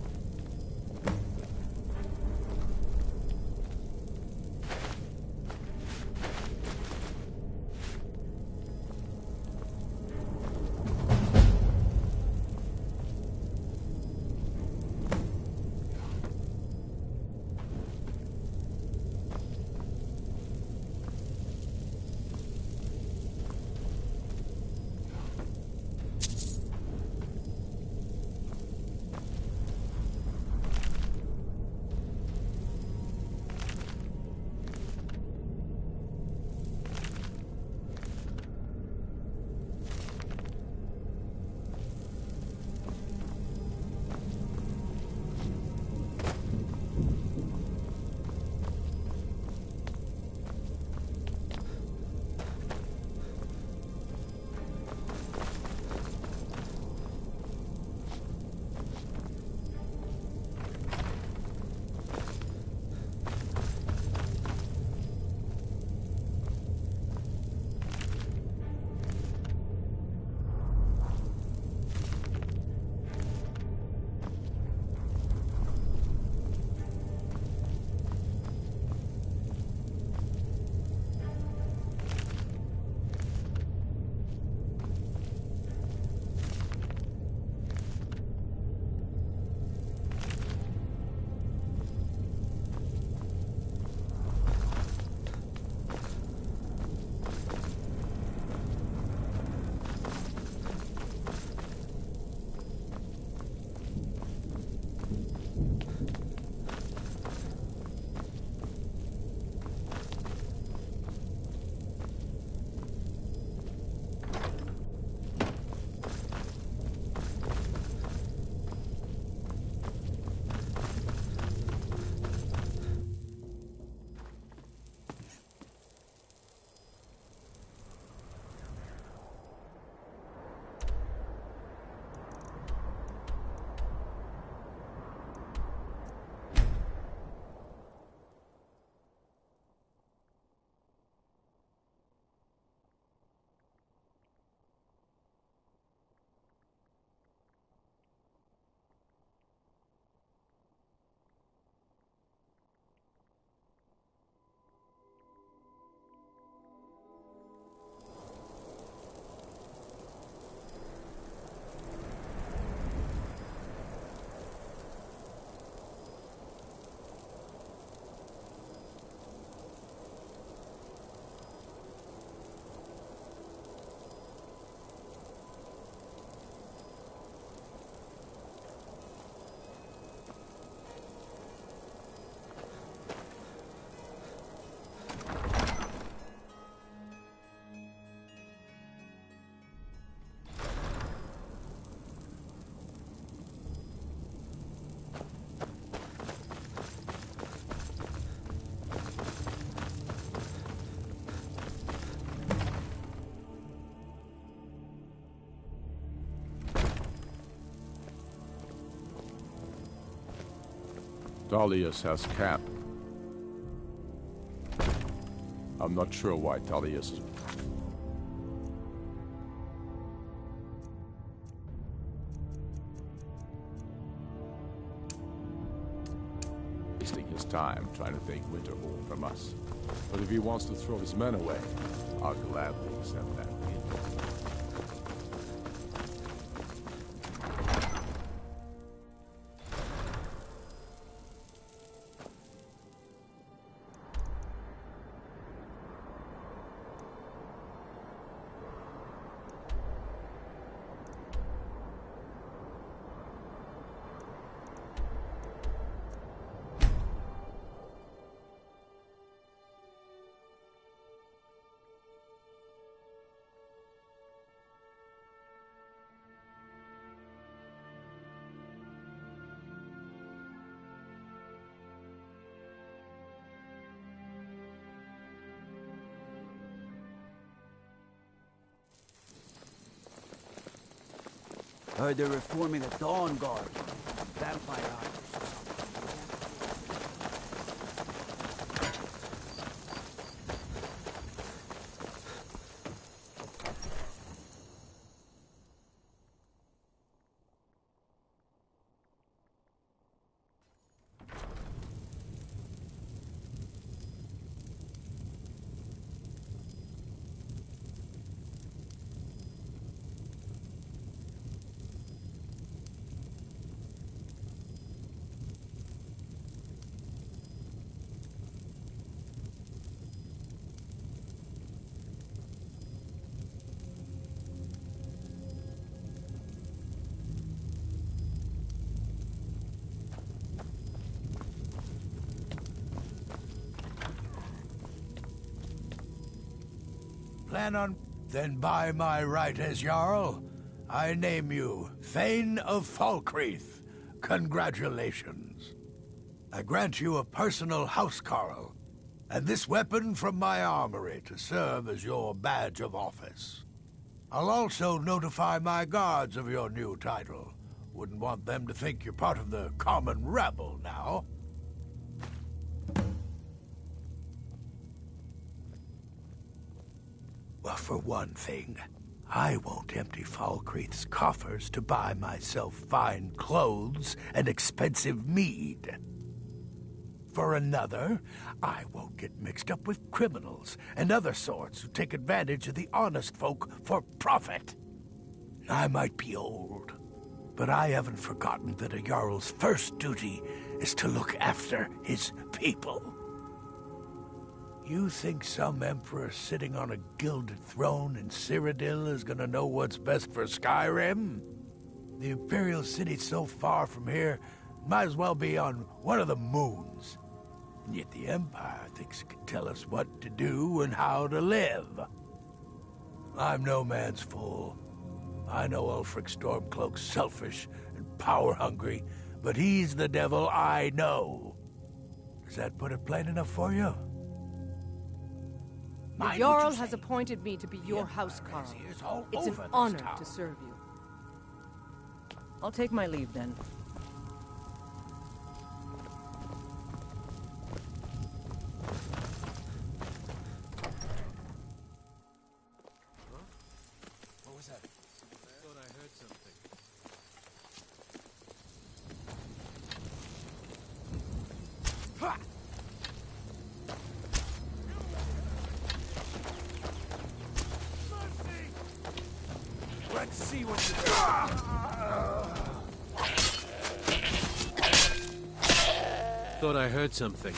Tullius has camp. I'm not sure why Tullius is... wasting his time trying to take Winterhold from us. But if he wants to throw his men away, I'll gladly accept that. Heard they're reforming the Dawn Guard. Vampire hunters or plan on... Then by my right as Jarl, I name you Thane of Falkreath. Congratulations. I grant you a personal housecarl, and this weapon from my armory to serve as your badge of office. I'll also notify my guards of your new title. Wouldn't want them to think you're part of the common rabble now. Well, for one thing, I won't empty Falkreath's coffers to buy myself fine clothes and expensive mead. For another, I won't get mixed up with criminals and other sorts who take advantage of the honest folk for profit. I might be old, but I haven't forgotten that a Jarl's first duty is to look after his people. You think some emperor sitting on a gilded throne in Cyrodiil is gonna know what's best for Skyrim? The Imperial City's so far from here, might as well be on one of the moons. And yet the Empire thinks it can tell us what to do and how to live. I'm no man's fool. I know Ulfric Stormcloak's selfish and power-hungry, but he's the devil I know. Does that put it plain enough for you? The Jarl has appointed me to be your housecarl. It's an honor to serve you. I'll take my leave then. What was that? I thought I heard something. Ha! Let's see what you do. Thought I heard something.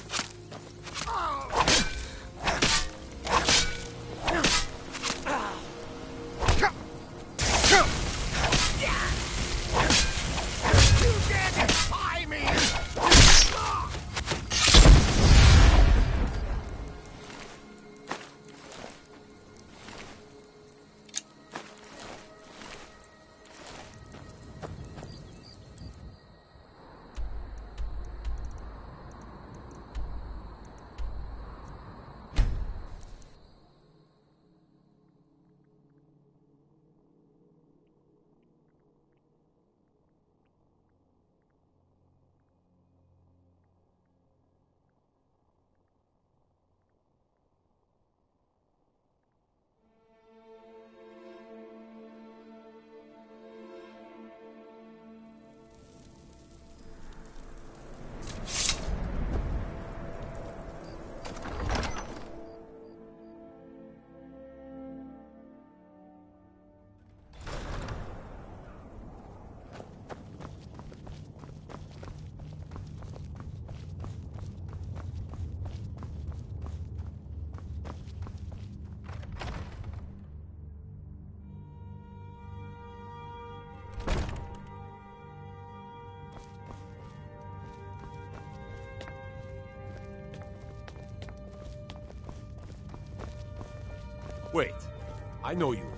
Wait, I know you.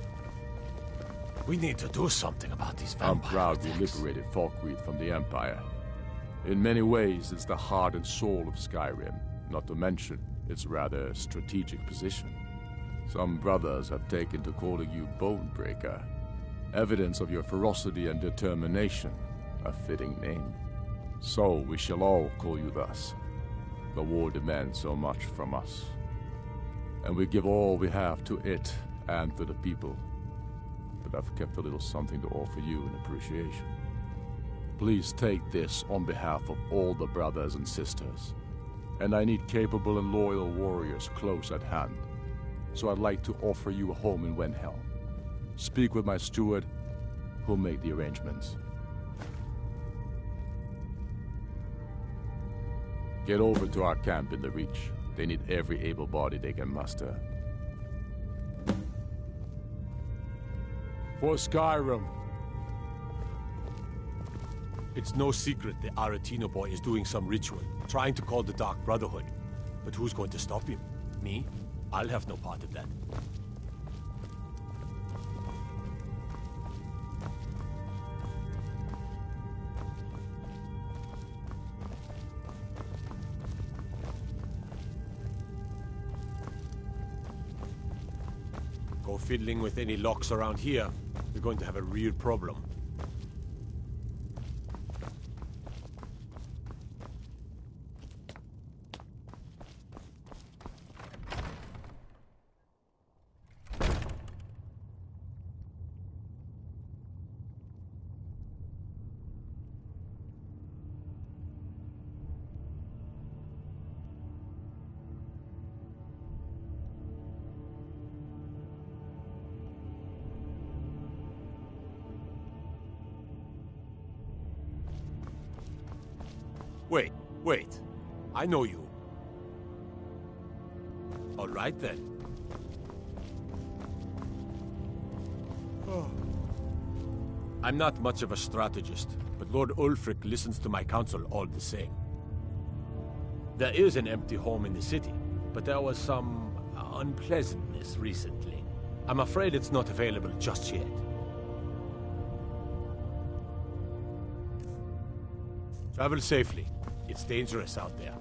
We need to do something about these vampire I'm proud we attacks. liberated Falkreath from the Empire. In many ways, it's the heart and soul of Skyrim, not to mention its rather strategic position. Some brothers have taken to calling you Bonebreaker, evidence of your ferocity and determination, a fitting name. So we shall all call you thus. The war demands so much from us, and we give all we have to it and to the people. But I've kept a little something to offer you in appreciation. Please take this on behalf of all the brothers and sisters. And I need capable and loyal warriors close at hand. So I'd like to offer you a home in Wendhelm. Speak with my steward, who'll make the arrangements. Get over to our camp in the Reach. They need every able body they can muster. For Skyrim. It's no secret the Aretino boy is doing some ritual, trying to call the Dark Brotherhood. But who's going to stop him? Me? I'll have no part of that. Go fiddling with any locks around here, you're going to have a real problem. Wait. I know you. All right, then. I'm not much of a strategist, but Lord Ulfric listens to my counsel all the same. There is an empty home in the city, but there was some unpleasantness recently. I'm afraid it's not available just yet. Travel safely. It's dangerous out there.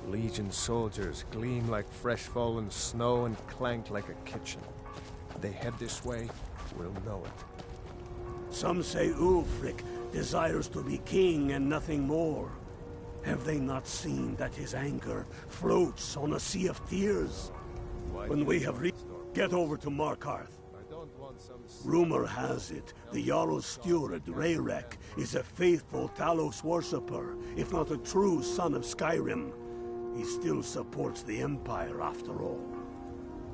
Legion soldiers gleam like fresh fallen snow and clank like a kitchen. They head this way, we'll know it. Some say Ulfric desires to be king and nothing more. Have they not seen that his anger floats on a sea of tears? When we have get over to Markarth. Rumor has it, the Jarl's steward, Rayrek, is a faithful Talos worshipper, if not a true son of Skyrim. He still supports the Empire, after all.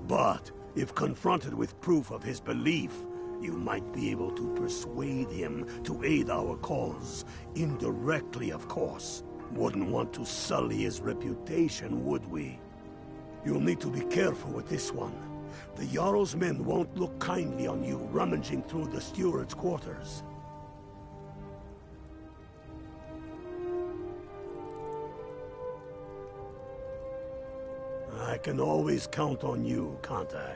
But, if confronted with proof of his belief, you might be able to persuade him to aid our cause. Indirectly, of course. Wouldn't want to sully his reputation, would we? You'll need to be careful with this one. The Jarl's men won't look kindly on you rummaging through the steward's quarters. I can always count on you, can't I?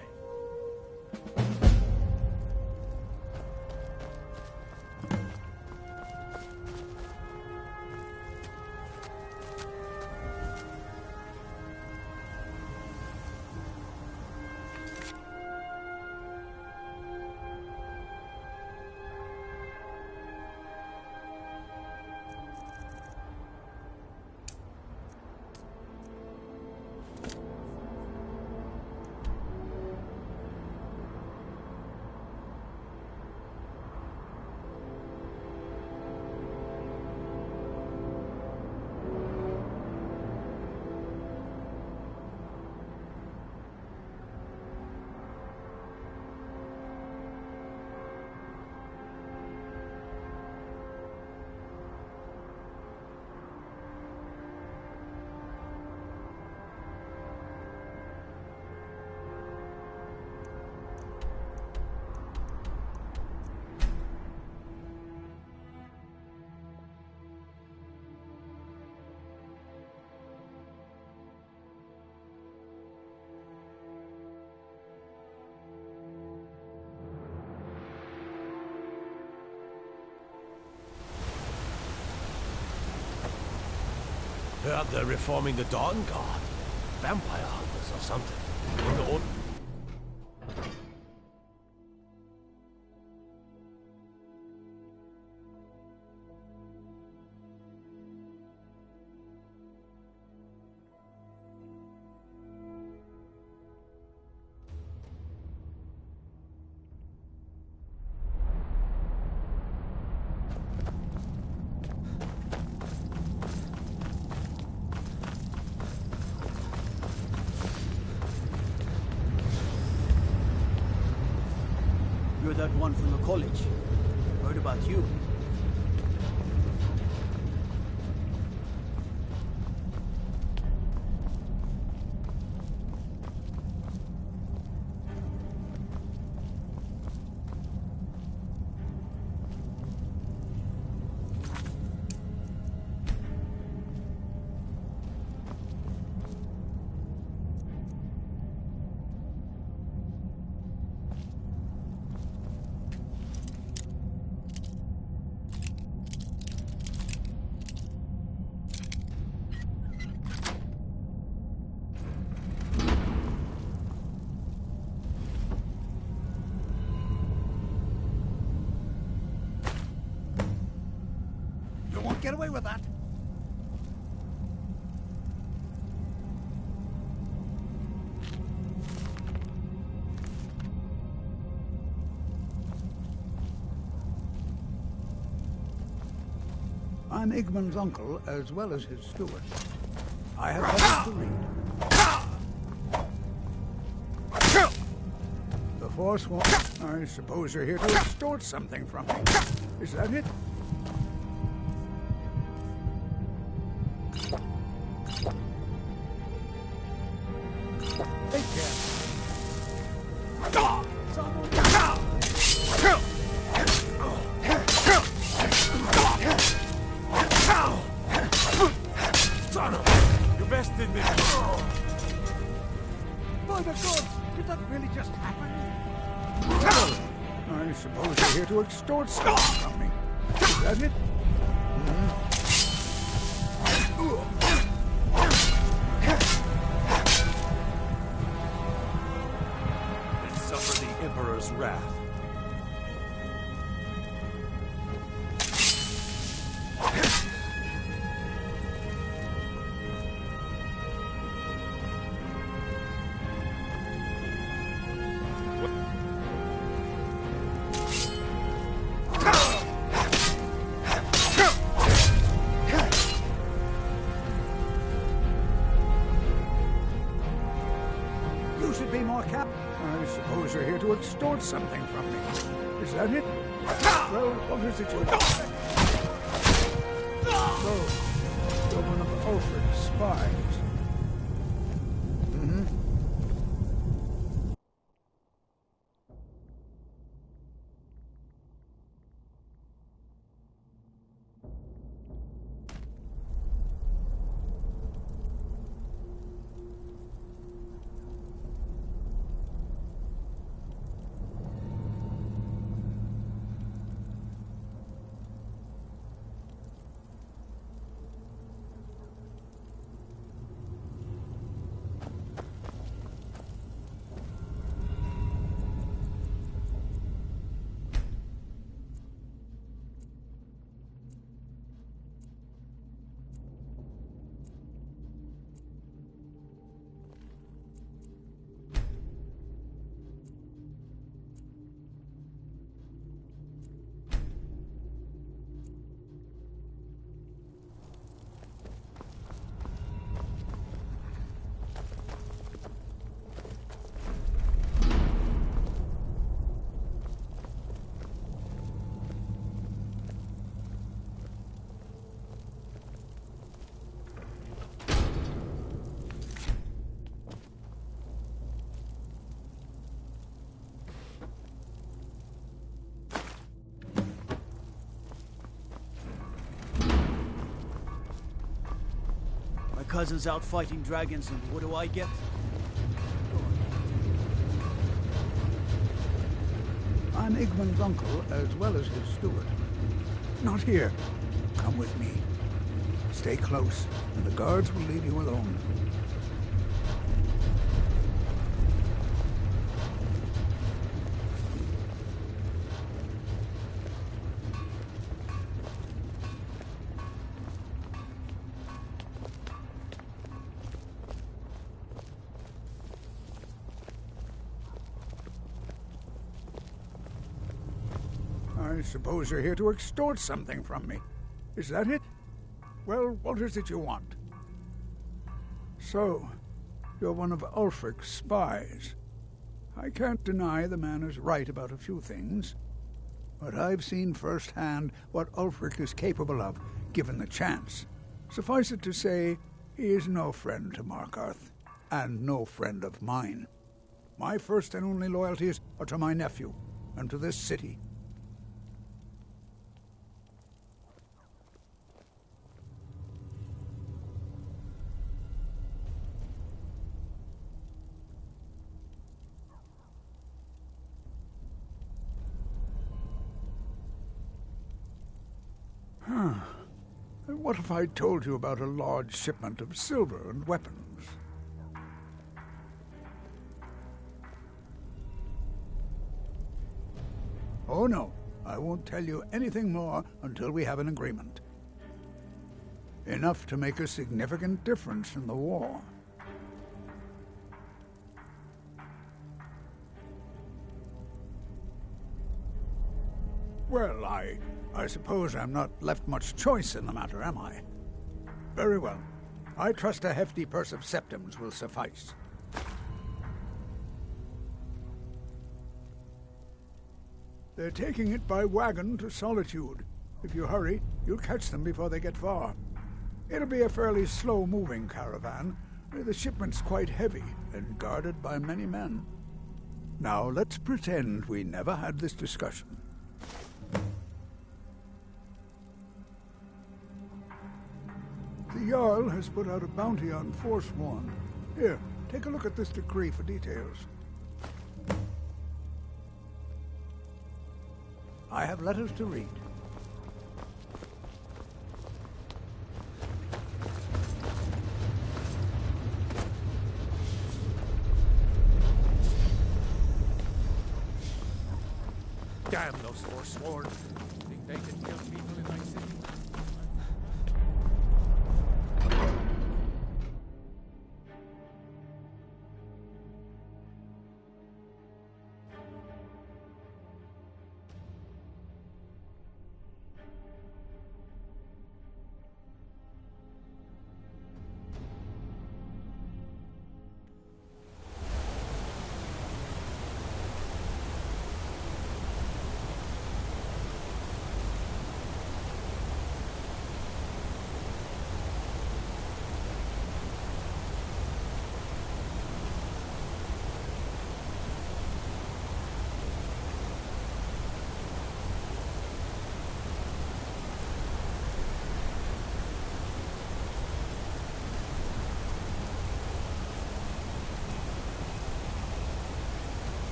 Heard they're reforming the Dawn Guard. Vampire hunters or something. In the old that one from the college. Heard about you. Get away with that. I'm Igman's uncle, as well as his steward. I have letters to read. The Forsworn. I suppose you're here to extort something from me. Is that it? Take care. You bested me. By the gods, did that really just happen? I suppose you're here to extort something from me. Is that it? Suffer the Emperor's wrath. You should be more cap. I suppose you're here to extort something from me. Is that it? Well, what is it you want? So, you're one of Ulfric's spies. Cousin's out fighting dragons, and what do I get? I'm Igman's uncle, as well as his steward. Not here. Come with me. Stay close, and the guards will leave you alone. I suppose you're here to extort something from me. Is that it? Well, what is it you want? So, you're one of Ulfric's spies. I can't deny the man is right about a few things, but I've seen firsthand what Ulfric is capable of, given the chance. Suffice it to say, he is no friend to Markarth, and no friend of mine. My first and only loyalties are to my nephew, and to this city. What if I told you about a large shipment of silver and weapons? Oh no, I won't tell you anything more until we have an agreement. Enough to make a significant difference in the war. Well, I suppose I'm not left much choice in the matter, am I? Very well. I trust a hefty purse of septims will suffice. They're taking it by wagon to Solitude. If you hurry, you'll catch them before they get far. It'll be a fairly slow-moving caravan. The shipment's quite heavy and guarded by many men. Now, let's pretend we never had this discussion. The Jarl has put out a bounty on Forsworn. Here, take a look at this decree for details. I have letters to read. Damn those Forsworn! Think they can kill people in my city?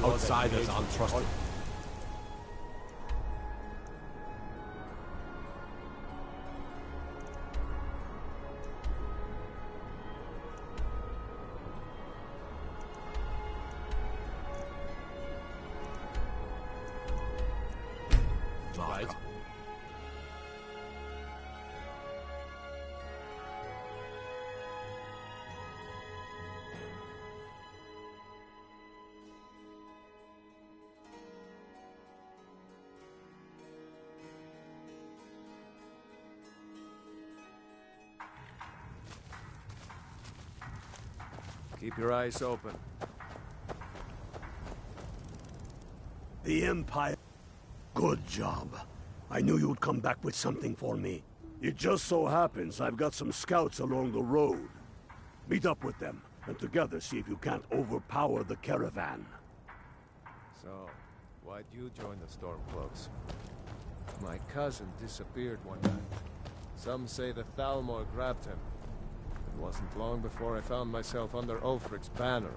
Outsiders untrusted. Right. Keep your eyes open. The Empire. Good job. I knew you'd come back with something for me. It just so happens I've got some scouts along the road. Meet up with them, and together see if you can't overpower the caravan. So, why'd you join the Stormcloaks? My cousin disappeared one night. Some say the Thalmor grabbed him. It wasn't long before I found myself under Ulfric's banner.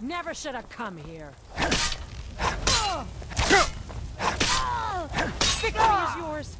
Never should have come here. Victory is yours.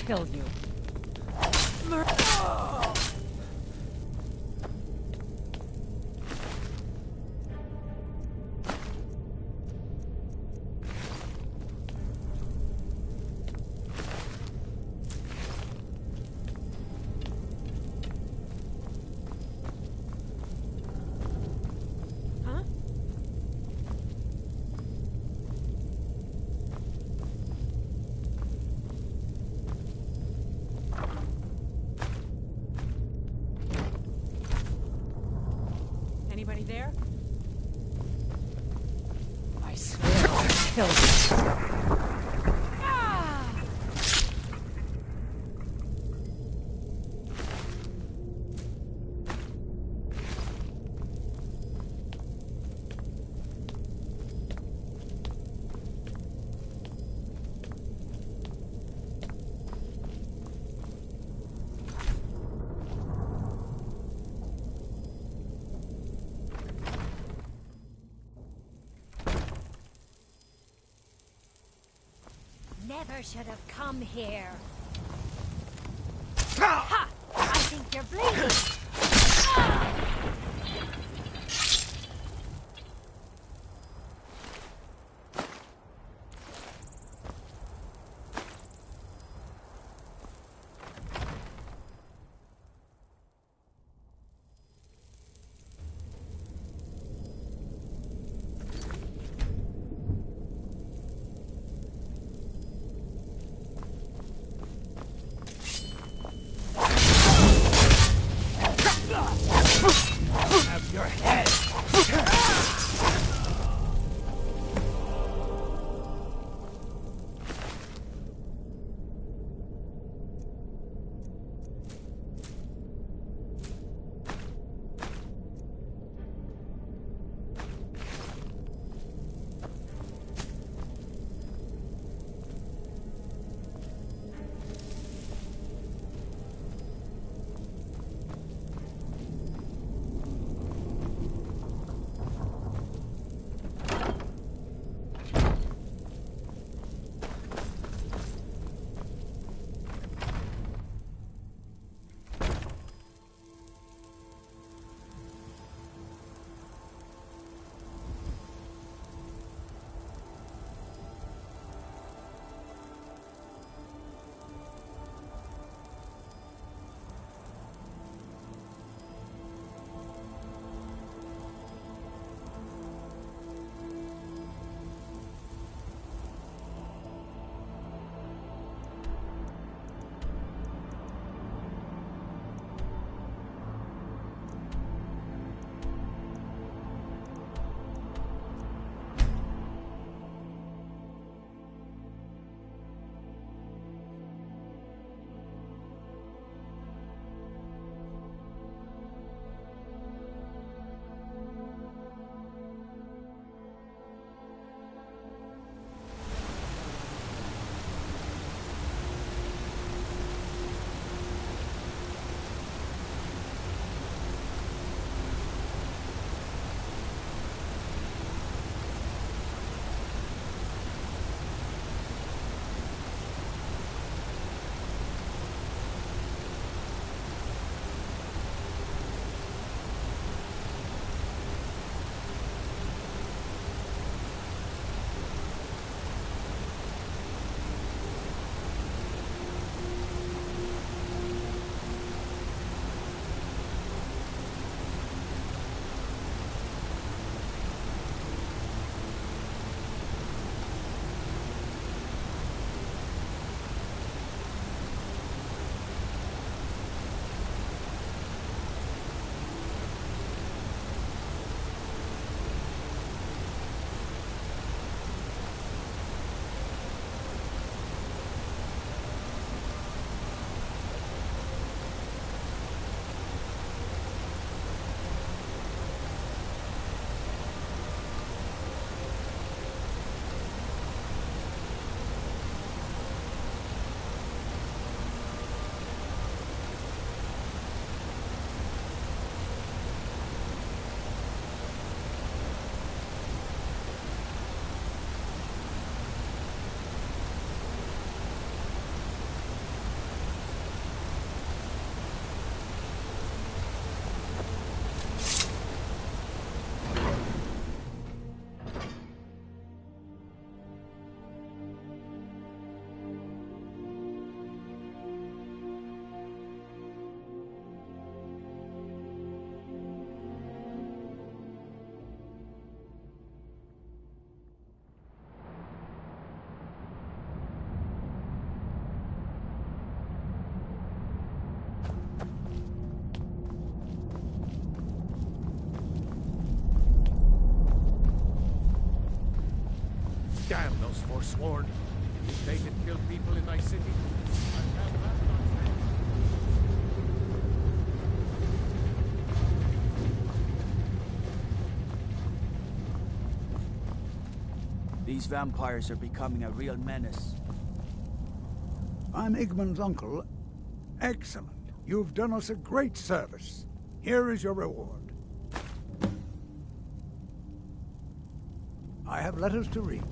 Kill you. Anybody there? I swear I'll kill you. never should have come here. Ha! I think you're bleeding. Have your head. Damn those forsworn. They can kill people in my city. These vampires are becoming a real menace. I'm Igmund's uncle. Excellent. You've done us a great service. Here is your reward. I have letters to read.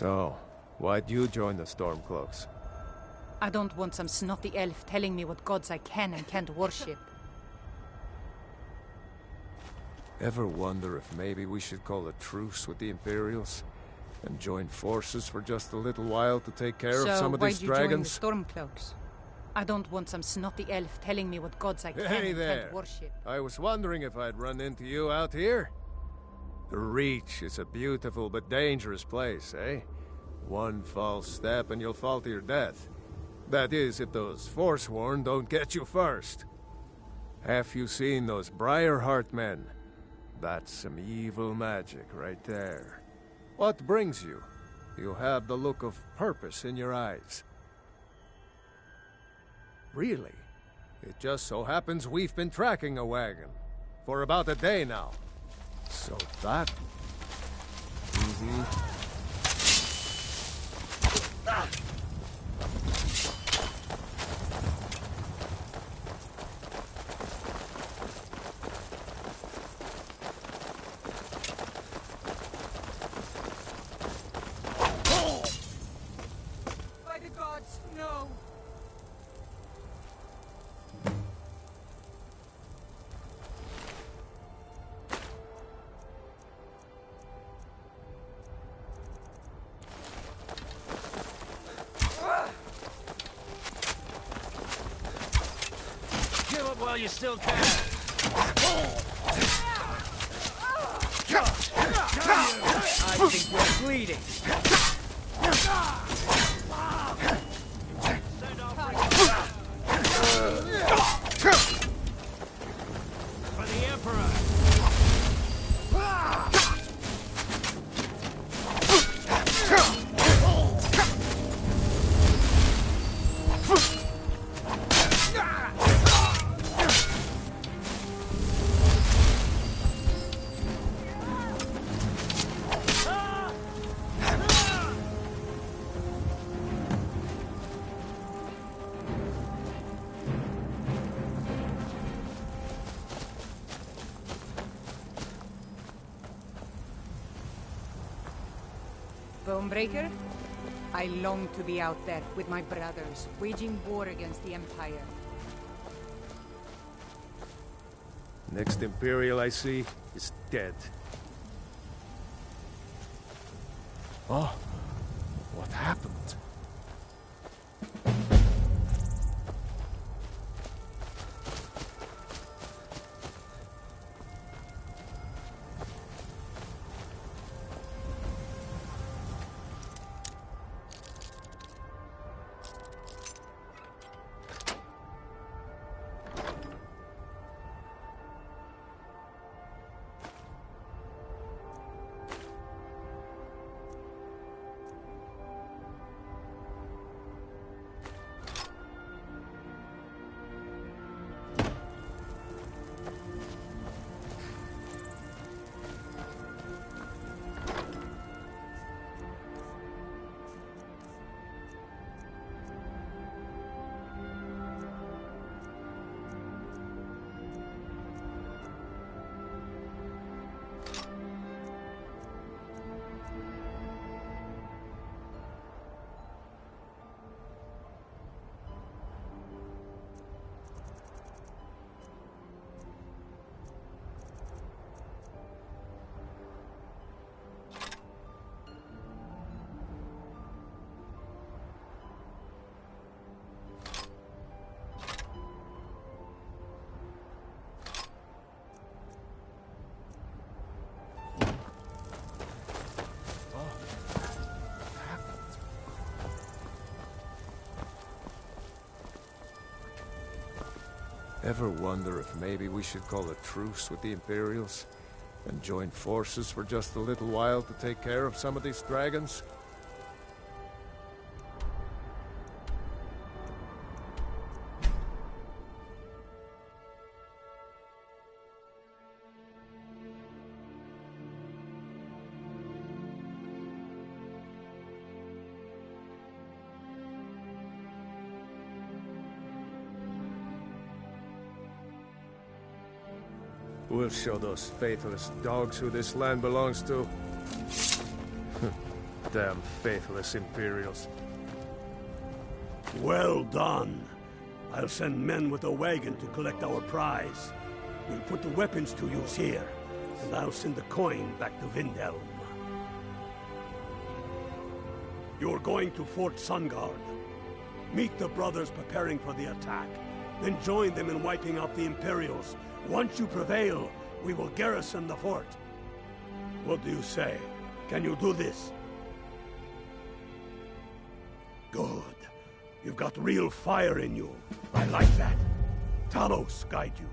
So, why'd you join the Stormcloaks? I don't want some snotty elf telling me what gods I can and can't worship. Ever wonder if maybe we should call a truce with the Imperials? And join forces for just a little while to take care of some of these dragons? So why'd you join the Stormcloaks? I don't want some snotty elf telling me what gods I can and can't worship. I was wondering if I'd run into you out here. The Reach is a beautiful but dangerous place, eh? One false step and you'll fall to your death. That is, if those Forsworn don't get you first. Have you seen those Briarheart men? That's some evil magic right there. What brings you? You have the look of purpose in your eyes. Really? It just so happens we've been tracking a wagon for about a day now. So that... By the gods, no! Give up while you still can. I think you're bleeding. For the Emperor. Bonebreaker? I long to be out there with my brothers, waging war against the Empire. Next Imperial I see is dead. Oh, what happened? Ever wonder if maybe we should call a truce with the Imperials? And join forces for just a little while to take care of some of these dragons? We'll show those faithless dogs who this land belongs to. Damn faithless Imperials. Well done. I'll send men with a wagon to collect our prize. We'll put the weapons to use here, and I'll send the coin back to Windhelm. You're going to Fort Sungard. Meet the brothers preparing for the attack, then join them in wiping out the Imperials. Once you prevail, we will garrison the fort. What do you say? Can you do this? Good. You've got real fire in you. I like that. Talos guide you.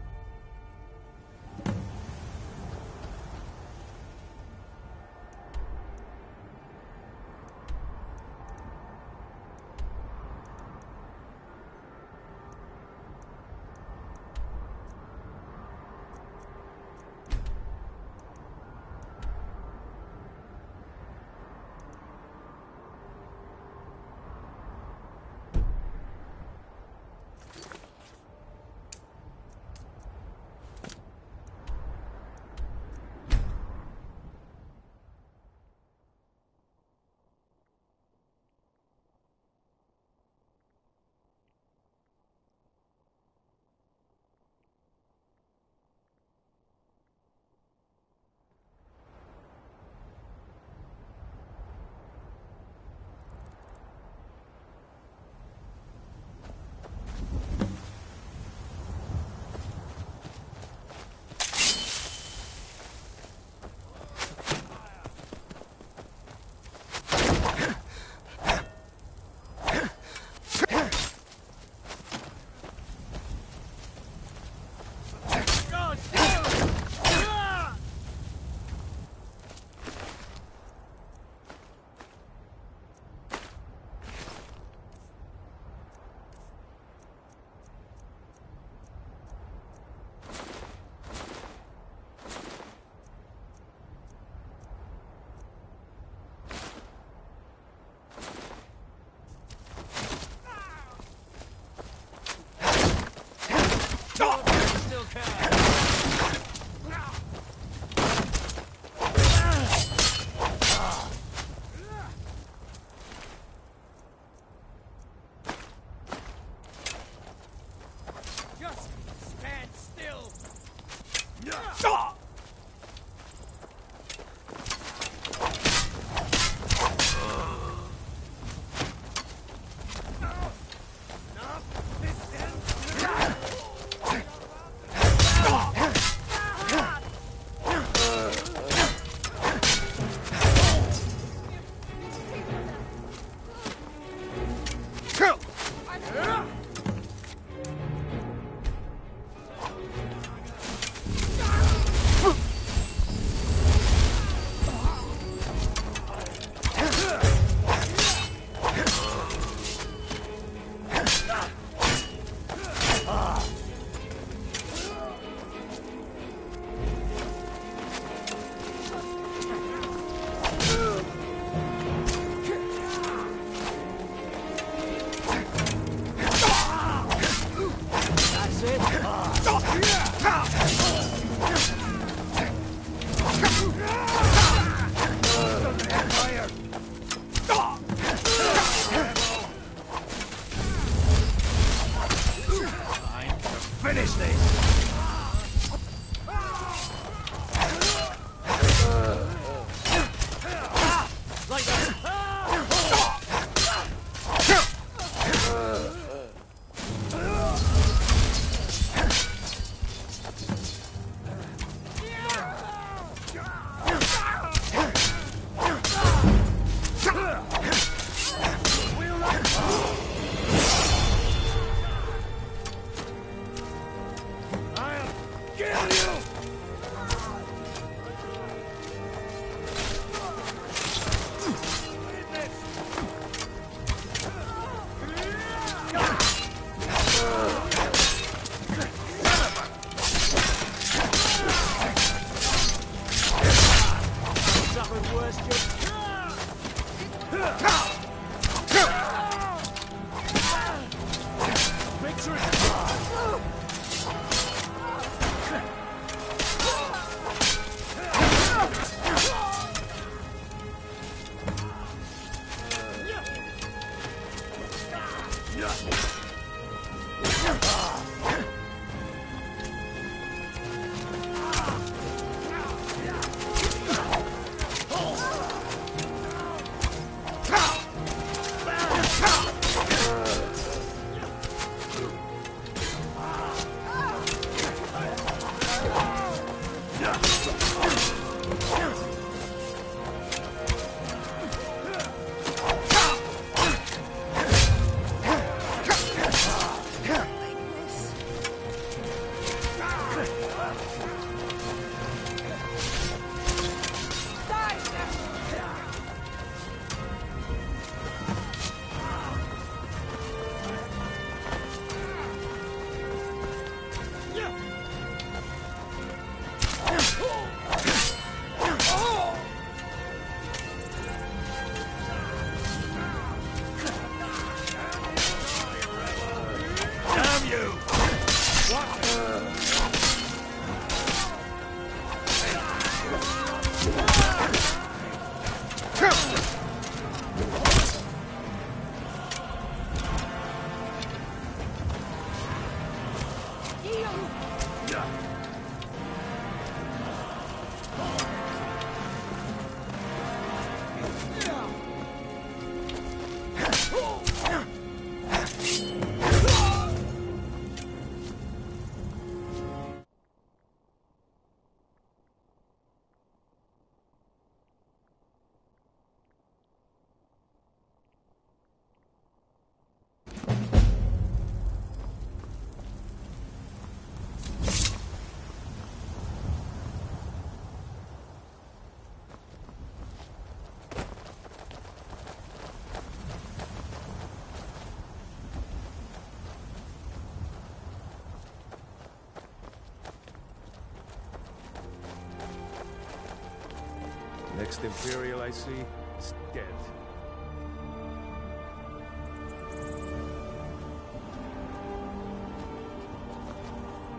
Next Imperial I see is dead.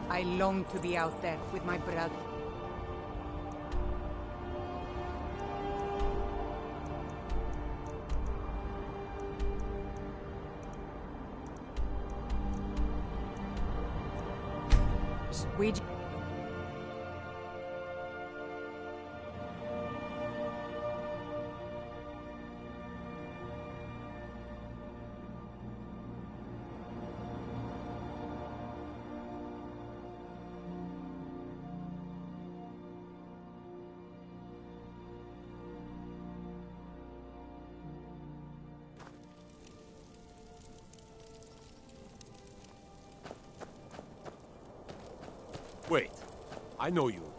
I long to be out there with my brother. We Wait, I know you.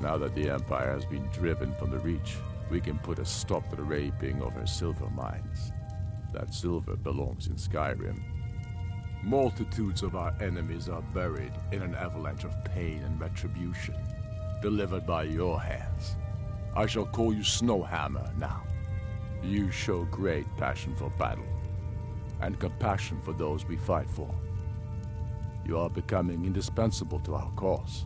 Now that the Empire has been driven from the Reach, we can put a stop to the raping of her silver mines. That silver belongs in Skyrim. Multitudes of our enemies are buried in an avalanche of pain and retribution, delivered by your hands. I shall call you Snowhammer now. You show great passion for battle, and compassion for those we fight for. You are becoming indispensable to our cause.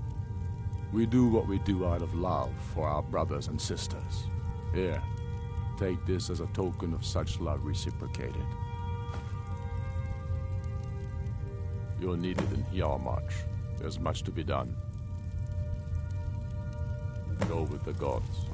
We do what we do out of love for our brothers and sisters. Here, take this as a token of such love reciprocated. You're needed in Yarmarch. There's much to be done. Go with the gods.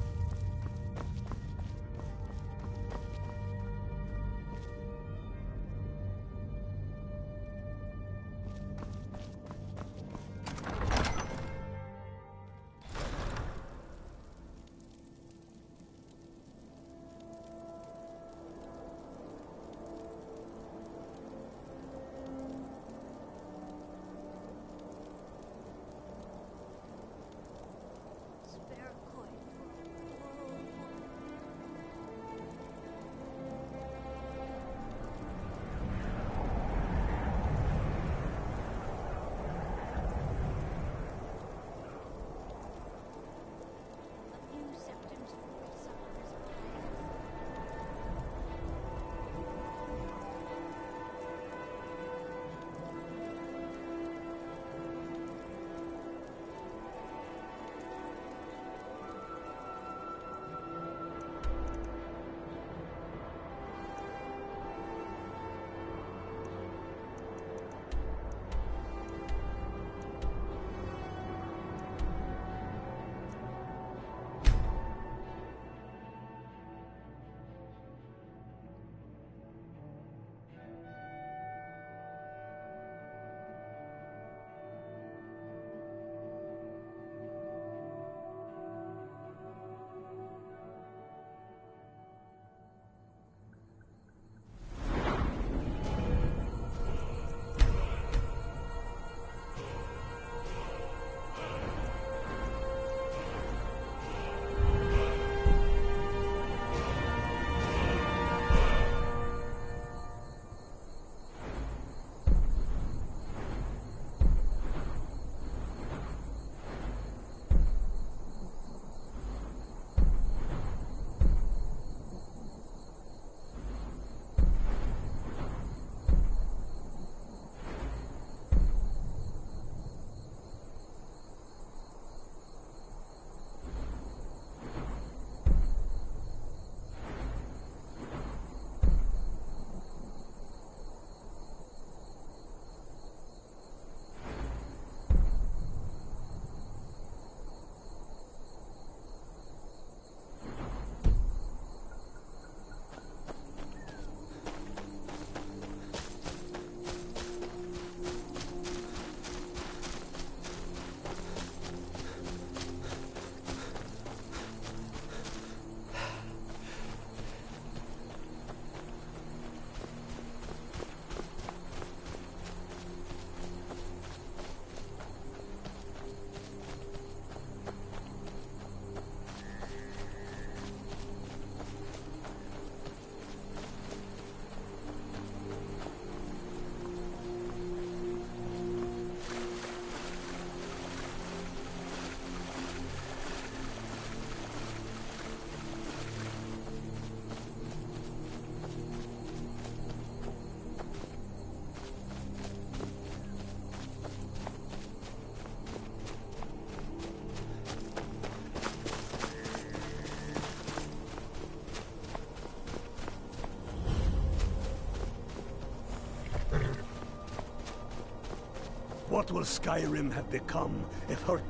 What will Skyrim have become if her...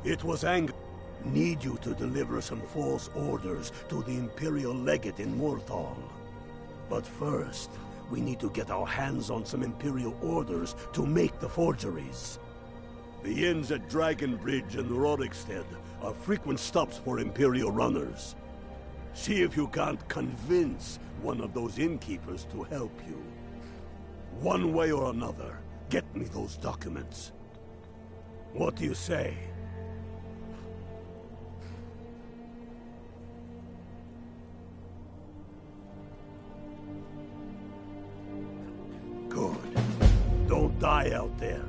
It was anger. Need you to deliver some false orders to the Imperial Legate in Morthal. But first, we need to get our hands on some Imperial orders to make the forgeries. The inns at Dragonbridge and Rorikstead are frequent stops for Imperial runners. See if you can't convince one of those innkeepers to help you. One way or another, get me those documents. What do you say? Good. Don't die out there.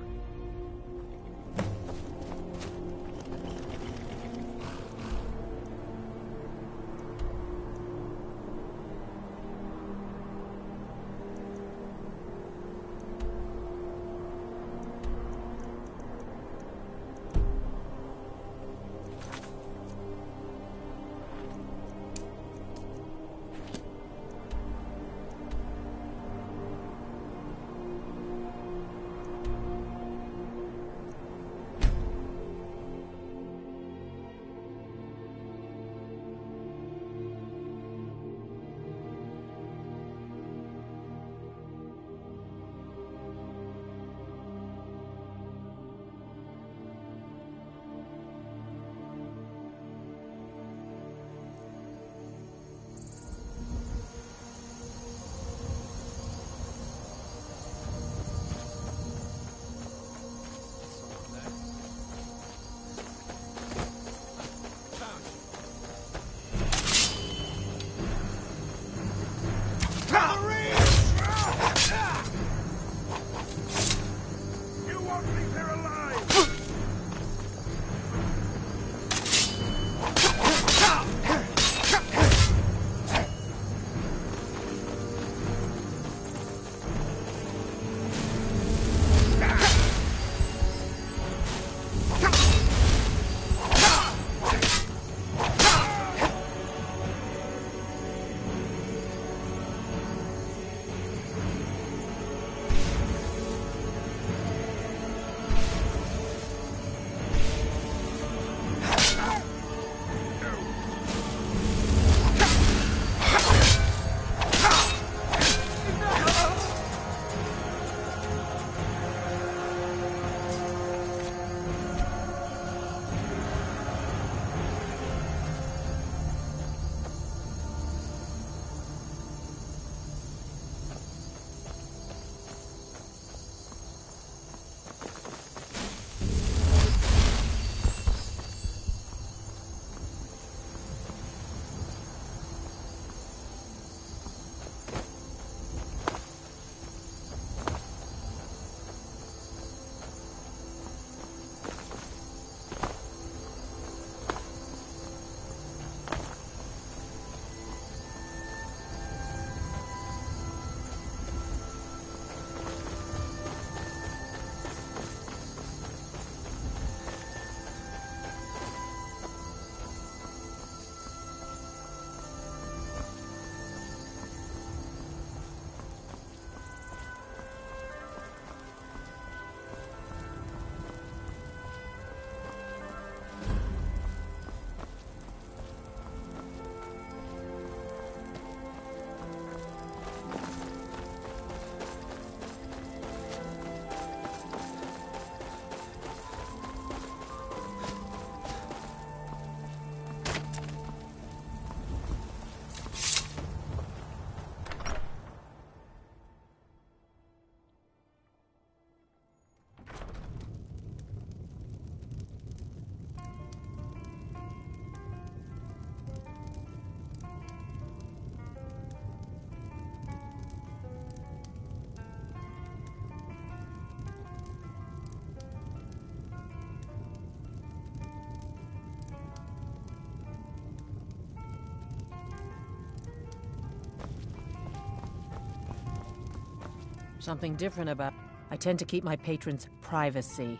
Something different about... I tend to keep my patrons' privacy.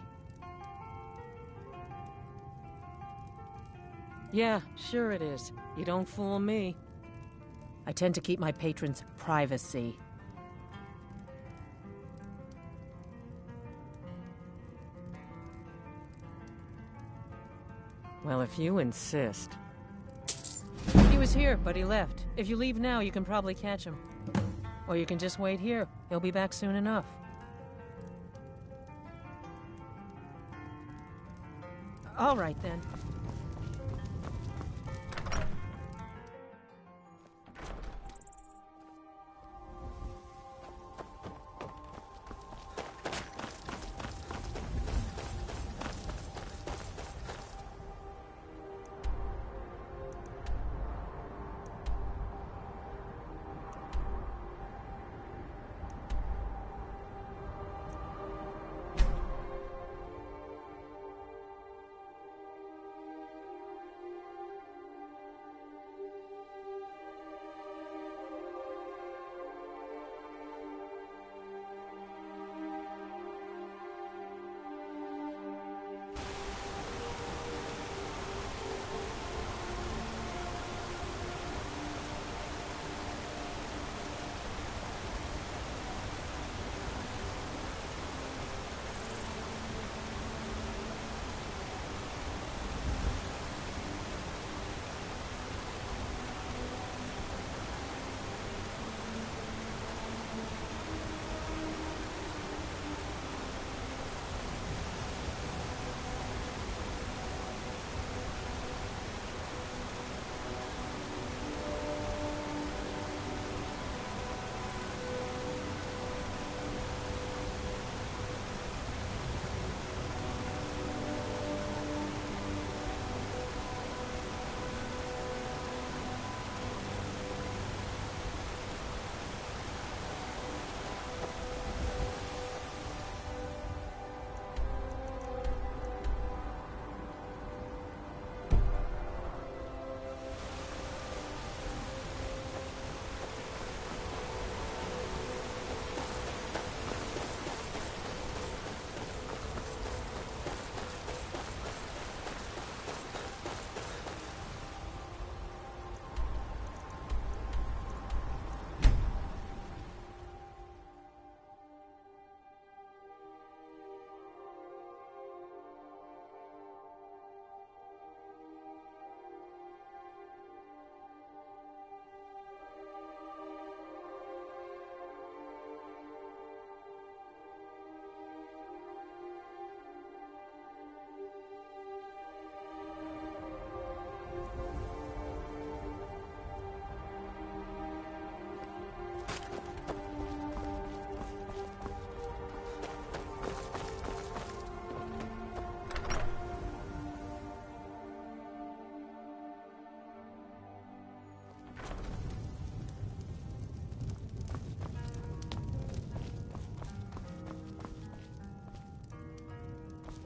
Yeah, sure it is. You don't fool me. I tend to keep my patrons' privacy. Well, if you insist. He was here, but he left. If you leave now, you can probably catch him. Or you can just wait here. He'll be back soon enough. All right, then.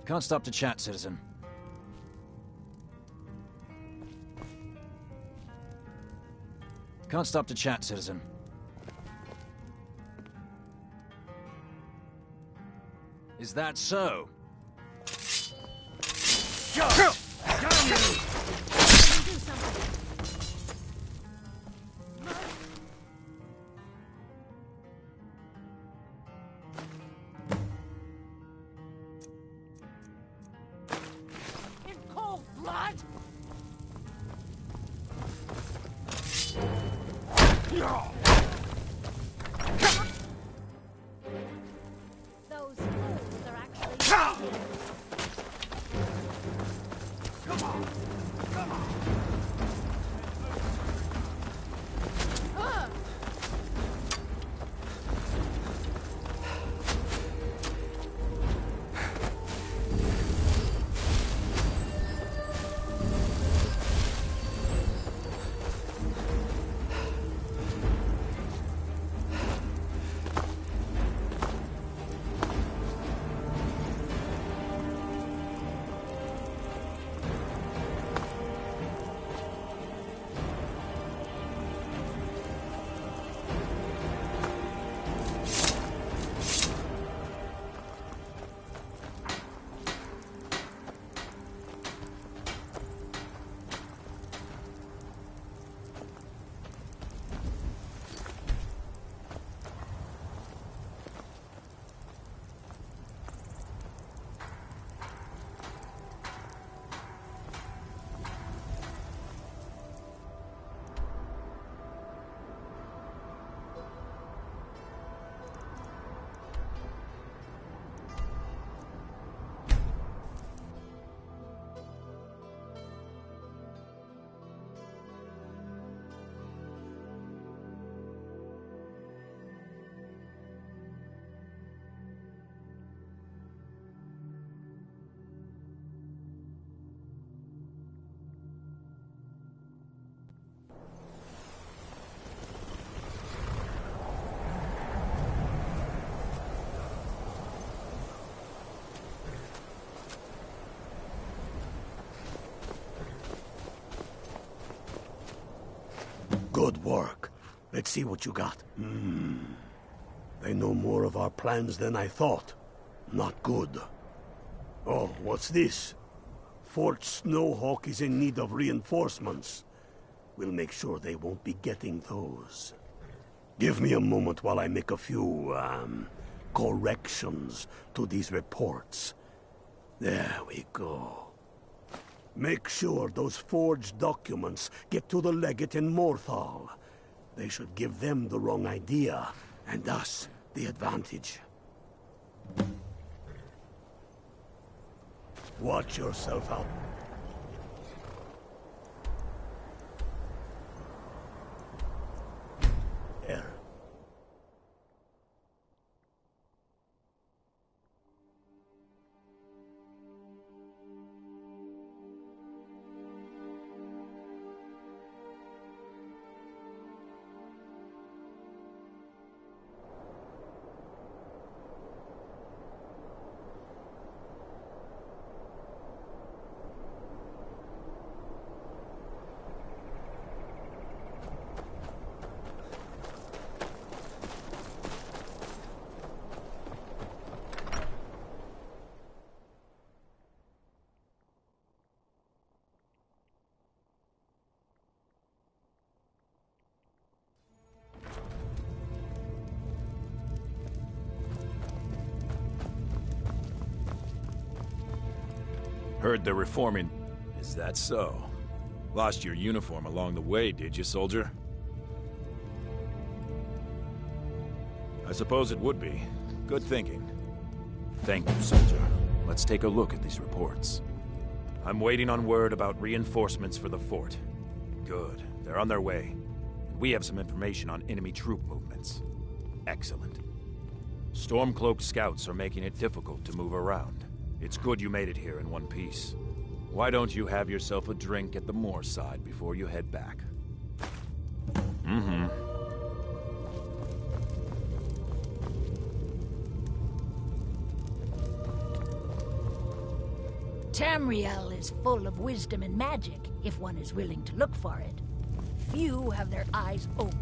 Can't stop to chat, citizen. Can't stop to chat, citizen. Is that so? Those fools are actually... Come on! Come on! Let's see what you got. They know more of our plans than I thought. Not good. Oh, what's this? Fort Snowhawk is in need of reinforcements. We'll make sure they won't be getting those. Give me a moment while I make a few, corrections to these reports. There we go. Make sure those forged documents get to the legate in Morthal. They should give them the wrong idea, and us the advantage. Watch yourself out. There. Heard they're reforming. Is that so? Lost your uniform along the way, did you, soldier? I suppose it would be. Good thinking. Thank you, soldier. Let's take a look at these reports. I'm waiting on word about reinforcements for the fort. Good. They're on their way. We have some information on enemy troop movements. Excellent. Stormcloaked scouts are making it difficult to move around. It's good you made it here in one piece. Why don't you have yourself a drink at the moorside before you head back? Tamriel is full of wisdom and magic, if one is willing to look for it. Few have their eyes open.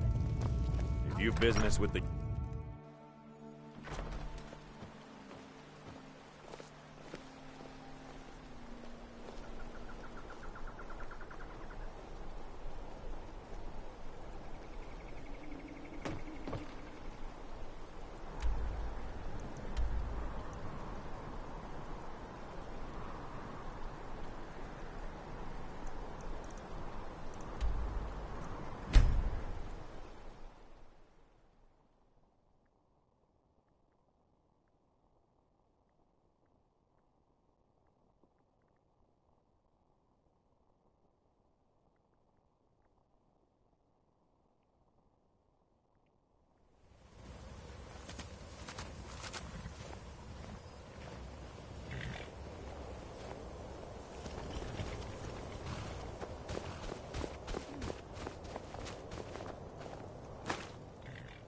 If you've business with the...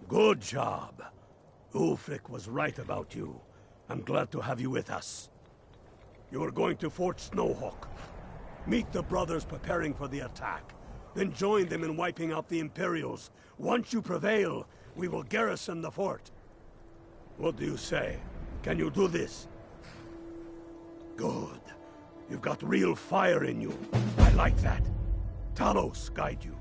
Good job. Ulfric was right about you. I'm glad to have you with us. You are going to Fort Snowhawk. Meet the brothers preparing for the attack. Then join them in wiping out the Imperials. Once you prevail, we will garrison the fort. What do you say? Can you do this? Good. You've got real fire in you. I like that. Talos guide you.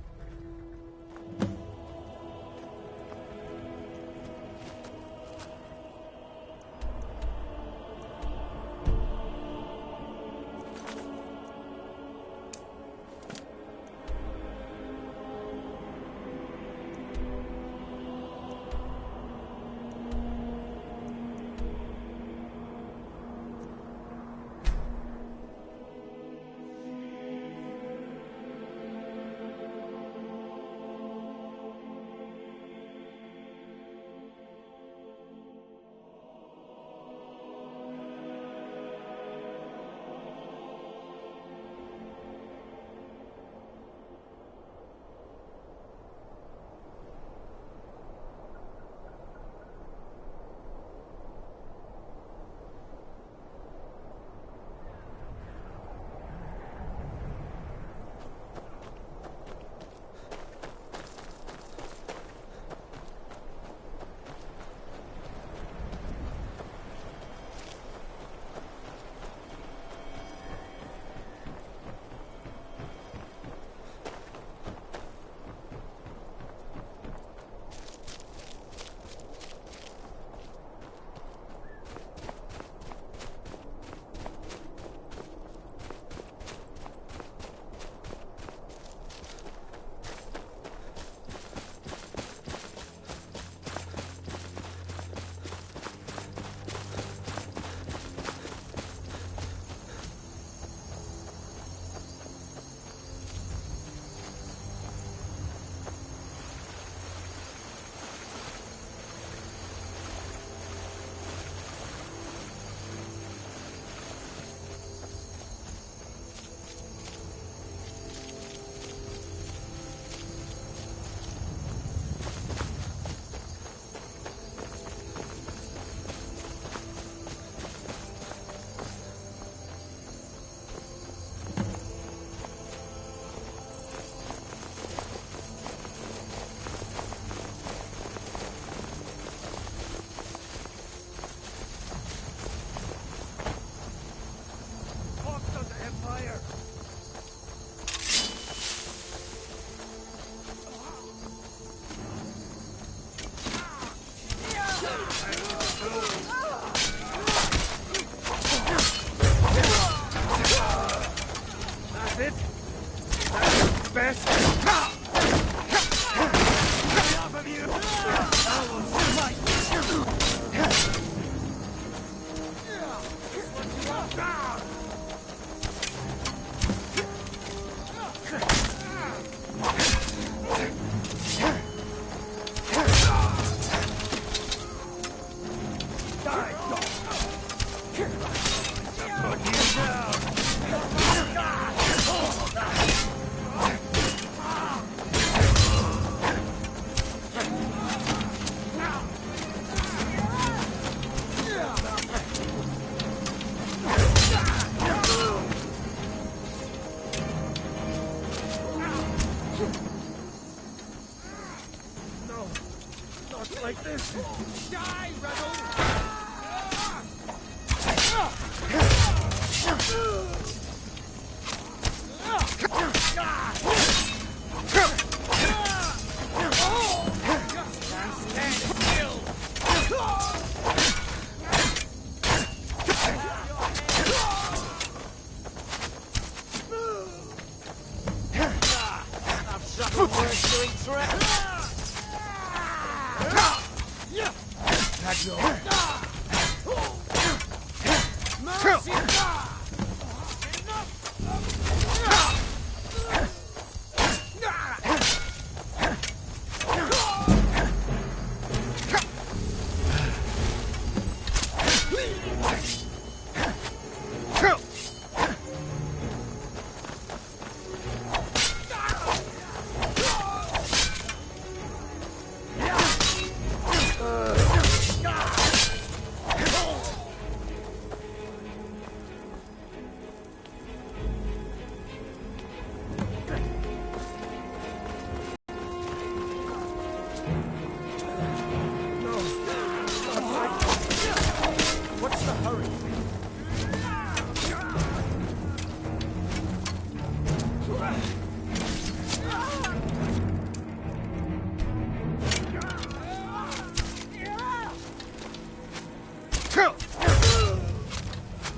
Not like this! Die, rebel!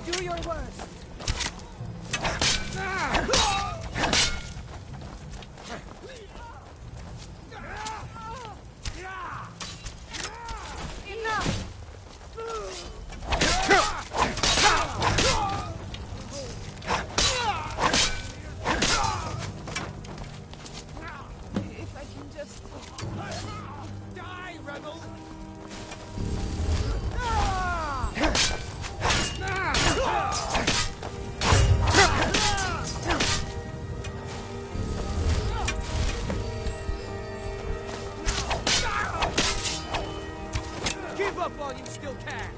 Do your worst. If I can just... Die, rebel! Give up while you still can!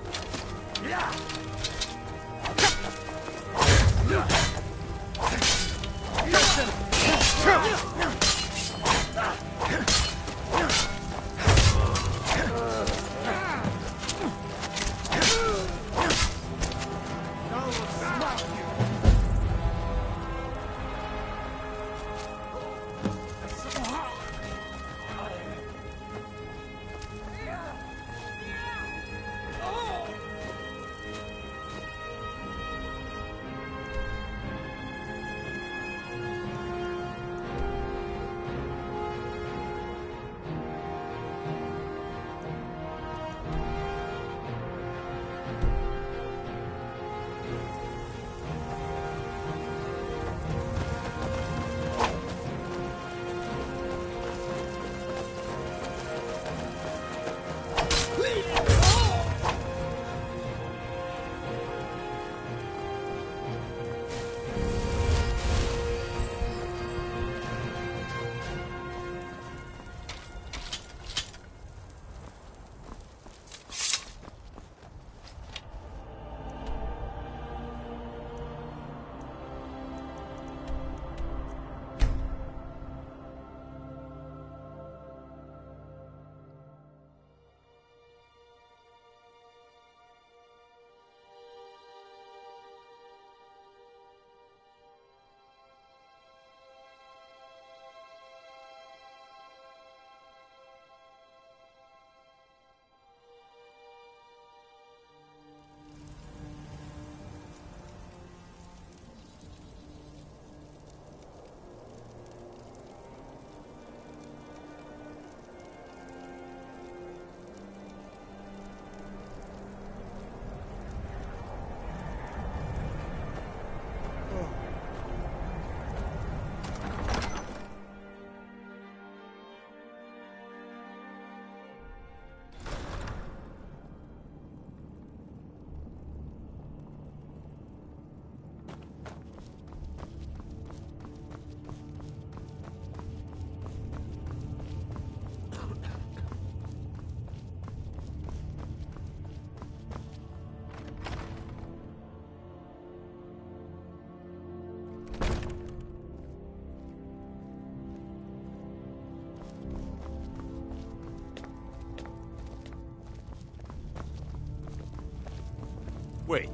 Wait,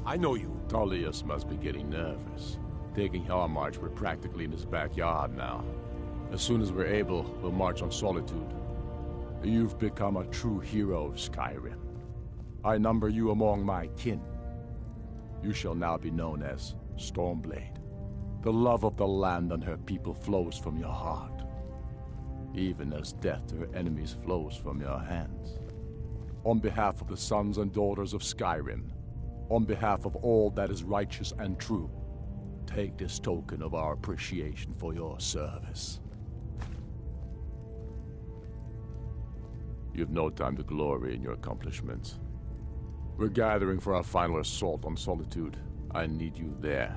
I know you. Tullius must be getting nervous. Taking our march, we're practically in his backyard now. As soon as we're able, we'll march on Solitude. You've become a true hero of Skyrim. I number you among my kin. You shall now be known as Stormblade. The love of the land and her people flows from your heart, even as death to her enemies flows from your hands. On behalf of the sons and daughters of Skyrim, on behalf of all that is righteous and true, take this token of our appreciation for your service. You've no time to glory in your accomplishments. We're gathering for our final assault on Solitude. I need you there.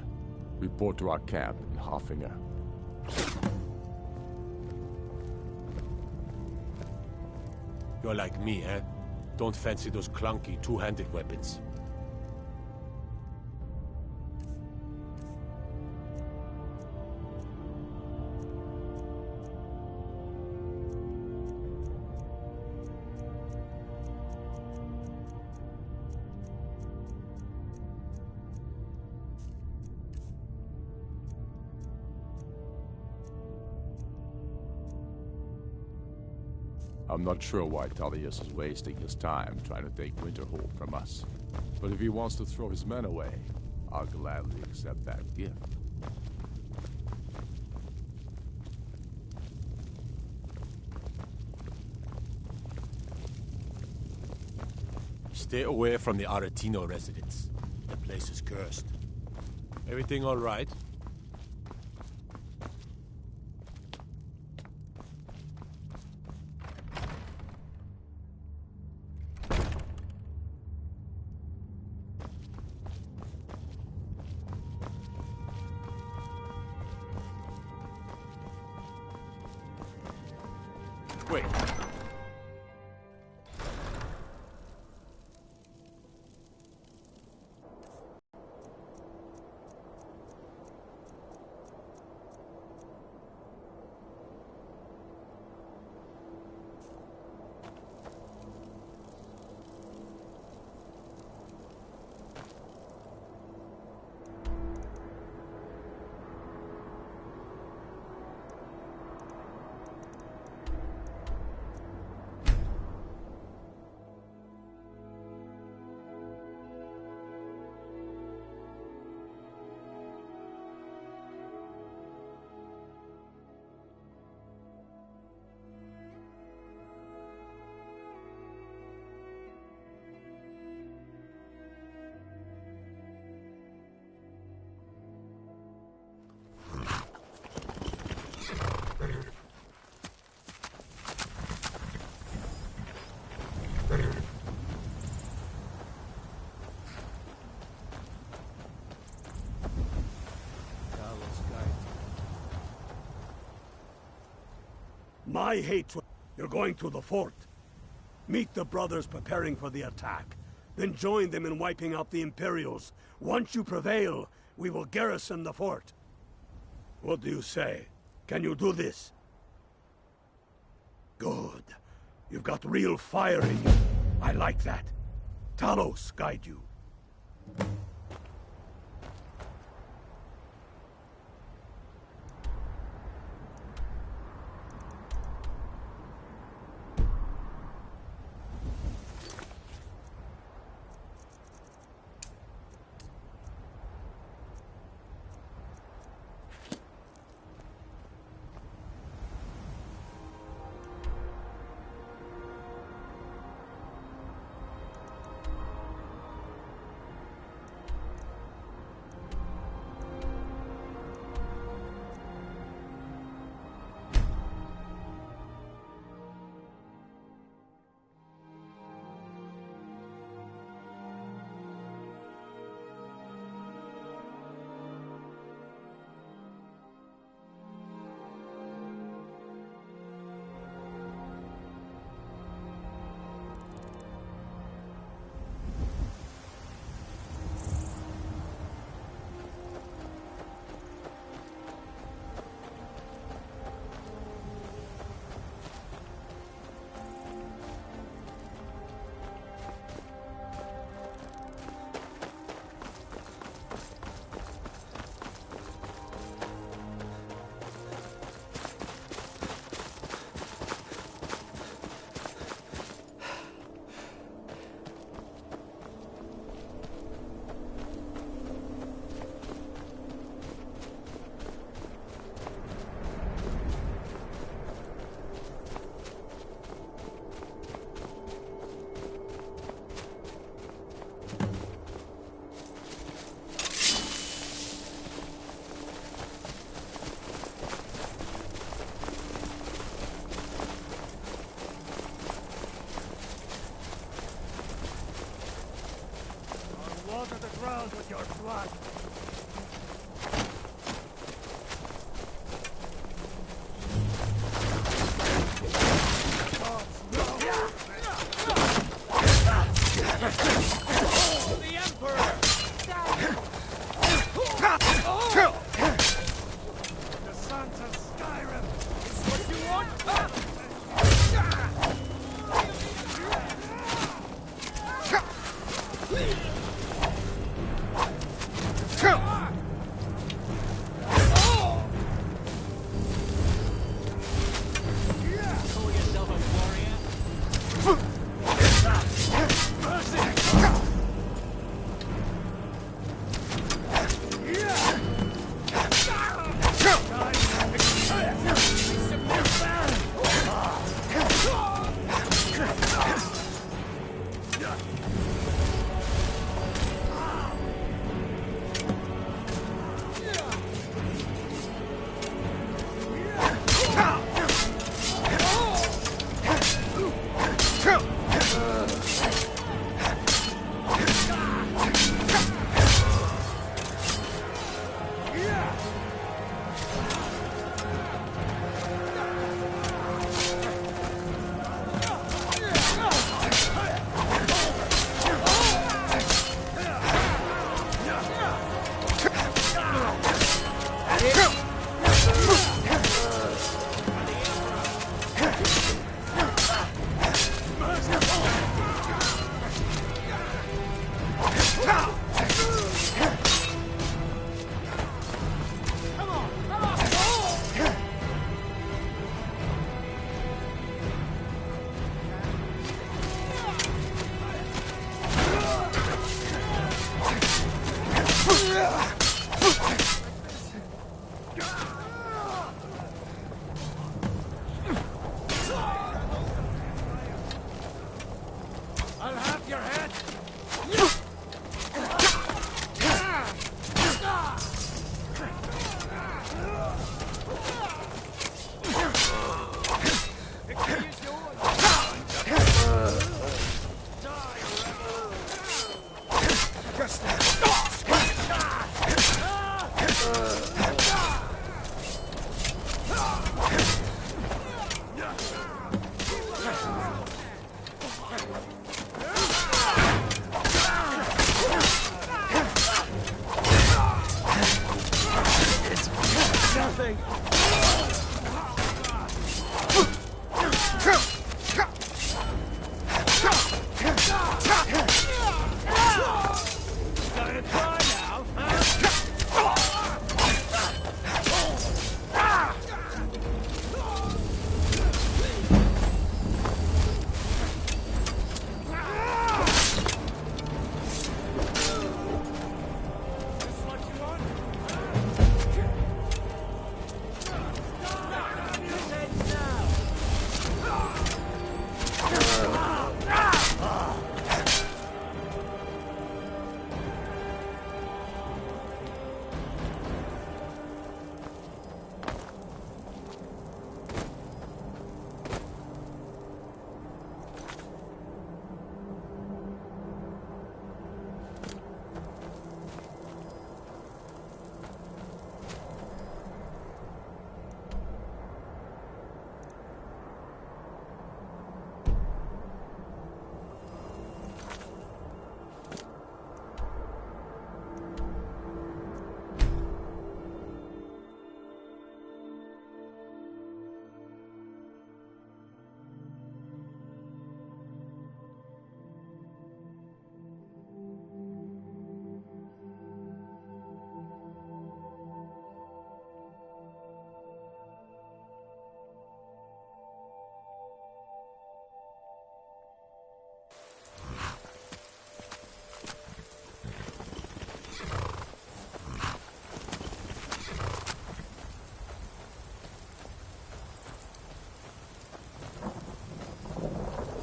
Report to our camp in Hoffinger. You're like me, eh? Don't fancy those clunky two-handed weapons. I'm not sure why Tullius is wasting his time trying to take Winterhold from us. But if he wants to throw his men away, I'll gladly accept that gift. Stay away from the Aretino residence. The place is cursed. Everything all right? Wait. My hatred. You're going to the fort. Meet the brothers preparing for the attack. Then join them in wiping out the Imperials. Once you prevail, we will garrison the fort. What do you say? Can you do this? Good. You've got real fire in you. I like that. Talos guide you. yourselves with your blood. The Emperor! The sons of Skyrim! It's what you want? Call yourself a warrior? I'll have your head!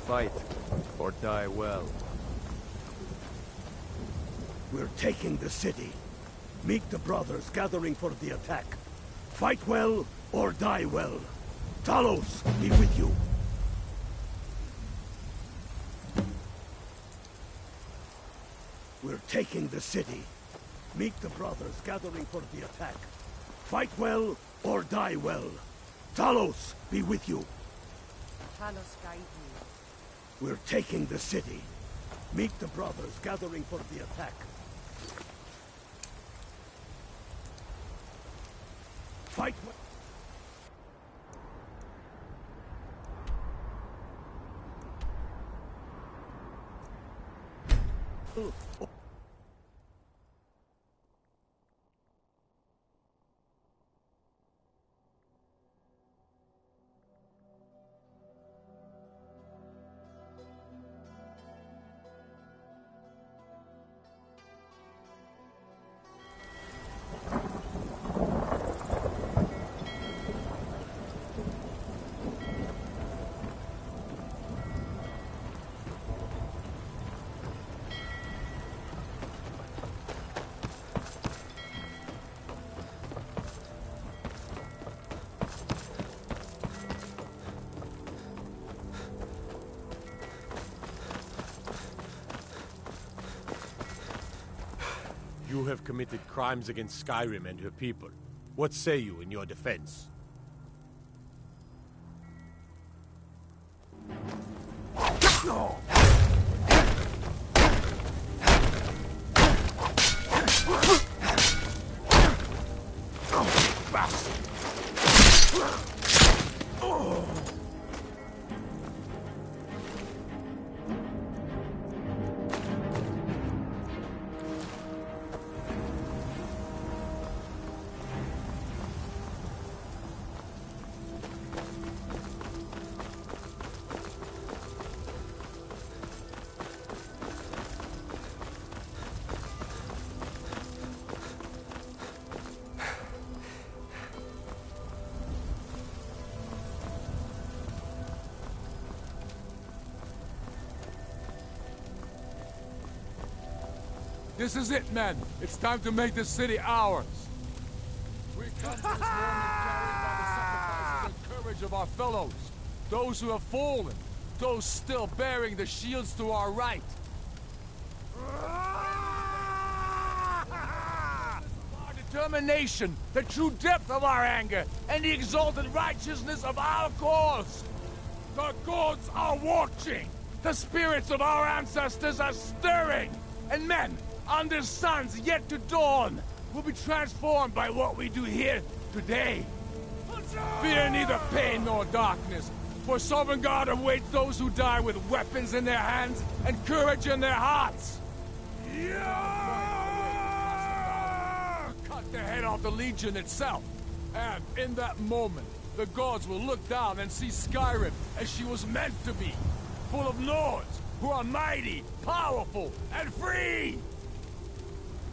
Fight, or die well. We're taking the city. Meet the brothers gathering for the attack. Fight well, or die well. Talos, be with you. We're taking the city. Meet the brothers gathering for the attack. Fight well or die well. Talos be with you. Talos guide me. We're taking the city. Meet the brothers gathering for the attack. Fight well. You have committed crimes against Skyrim and her people. What say you in your defense? This is it, men. It's time to make this city ours. We've come to this moment carried by the sacrifices and courage of our fellows. Those who have fallen. Those still bearing the shields to our right. Our determination, the true depth of our anger, and the exalted righteousness of our cause. The gods are watching. The spirits of our ancestors are stirring. And men, under suns yet to dawn, will be transformed by what we do here today. Fear neither pain nor darkness, for Sovereign God awaits those who die with weapons in their hands and courage in their hearts. Cut the head off the Legion itself, and in that moment, the gods will look down and see Skyrim as she was meant to be, full of lords who are mighty, powerful, and free!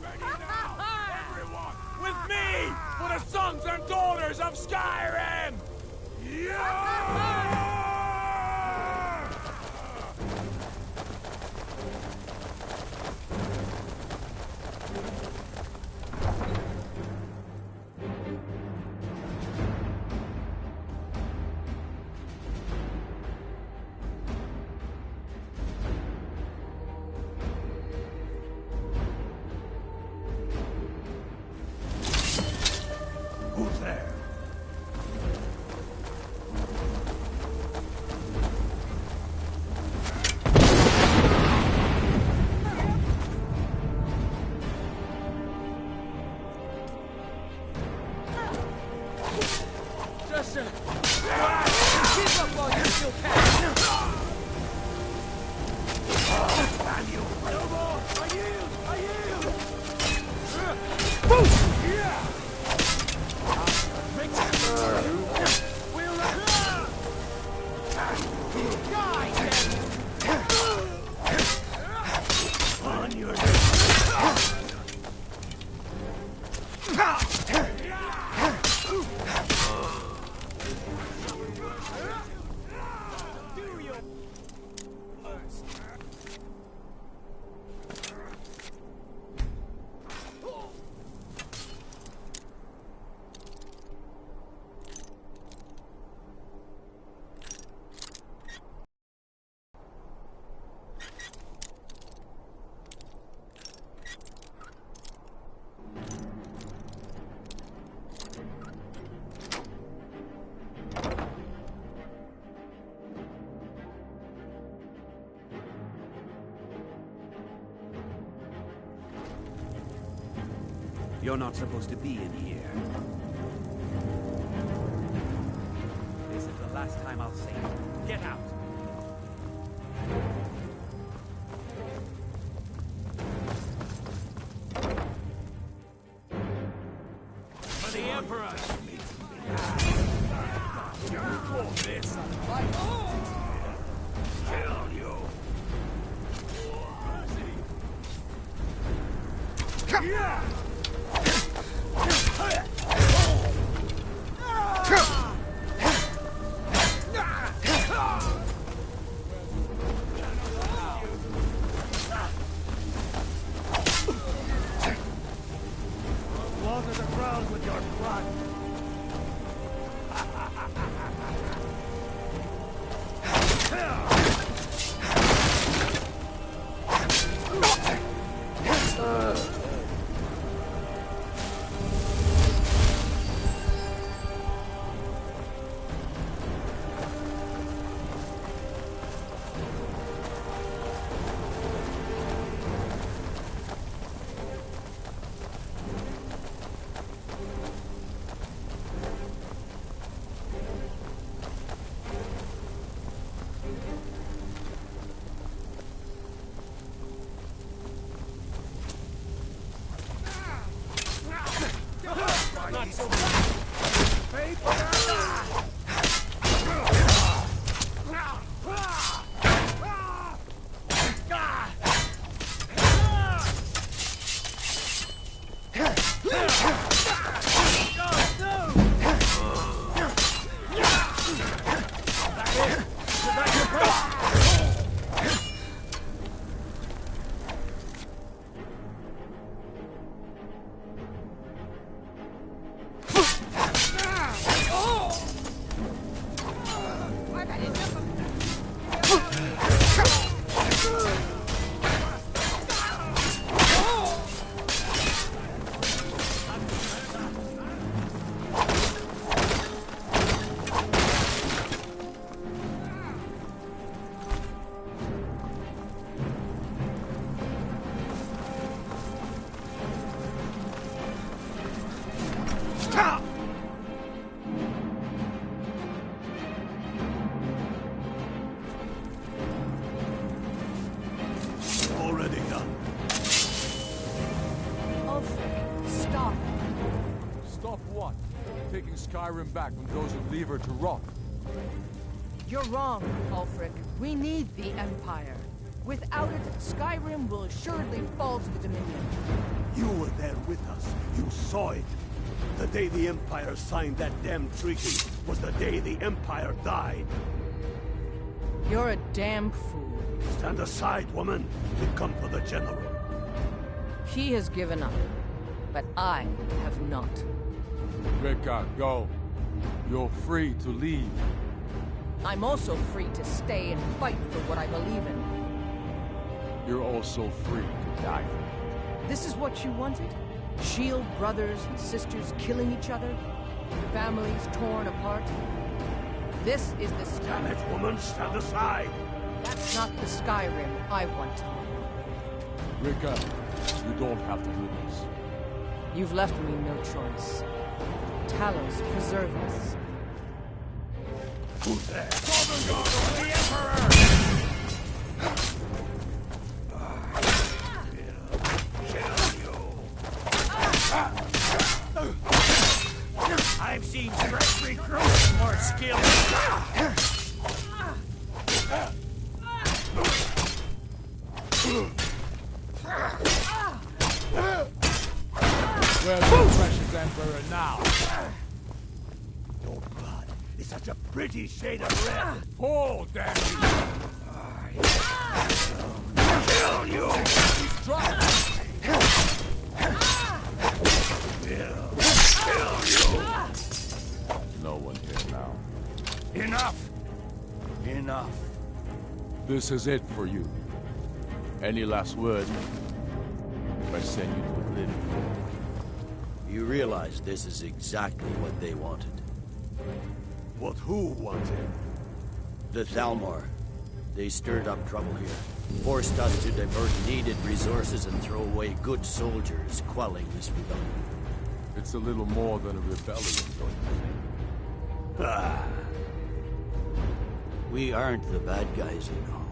Ready now, everyone, with me for the sons and daughters of Skyrim! Yeah! Who's there? You're not supposed to be in here. This is the last time I'll see you. Get out! For the Emperor! This kill you! Yeah! Water the ground with your blood! Not so Already done. Ulfric, stop. Stop what? Taking Skyrim back when those who leave her to rot. You're wrong, Ulfric. We need the Empire. Without it, Skyrim will assuredly fall to the Dominion. You were there with us. You saw it. The day the Empire signed that damn treaty was the day the Empire died. You're a damn fool. Stand aside, woman. We've come for the General. He has given up, but I have not. Rika, go. You're free to leave. I'm also free to stay and fight for what I believe in. You're also free to die. This is what you wanted? Shield brothers and sisters killing each other? Families torn apart? This is the Skyrim. Damn it, woman, stand aside! That's not the Skyrim I want to live. Rika, you don't have to do this. You've left me no choice. Talos, preserve us. Who's there? The Emperor! I've seen fresh recruits more skilled. Where's the precious Emperor now? Your blood is such a pretty shade of red. Pull, damn you! Kill you! He's dropped! Kill you! No one here now. Enough! Enough. This is it for you. Any last word? If I send you to oblivion. You realize this is exactly what they wanted. What who wanted? The Thalmor. They stirred up trouble here. Forced us to divert needed resources and throw away good soldiers, quelling this rebellion. It's a little more than a rebellion, don't you think? Ah. We aren't the bad guys, you know.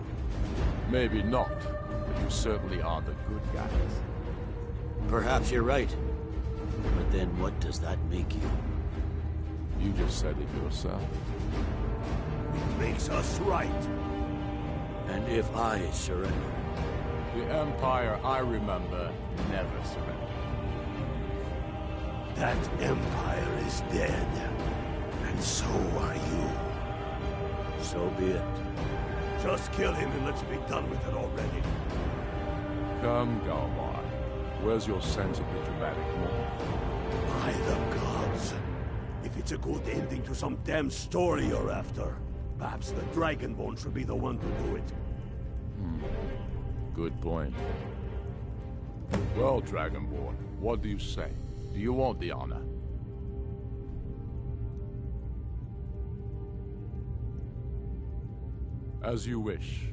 Maybe not, but you certainly are the good guys. Perhaps you're right. But then what does that make you? You just said it yourself. It makes us right. And if I surrender? The Empire, I remember, never surrendered. That Empire is dead. And so are you. So be it. Just kill him and let's be done with it already. Come, Galmar. Where's your sense of the dramatic moment? By the gods. If it's a good ending to some damn story you're after, perhaps the dragonborn should be the one to do it. Good point. Well, Dragonborn, what do you say? Do you want the honor? As you wish.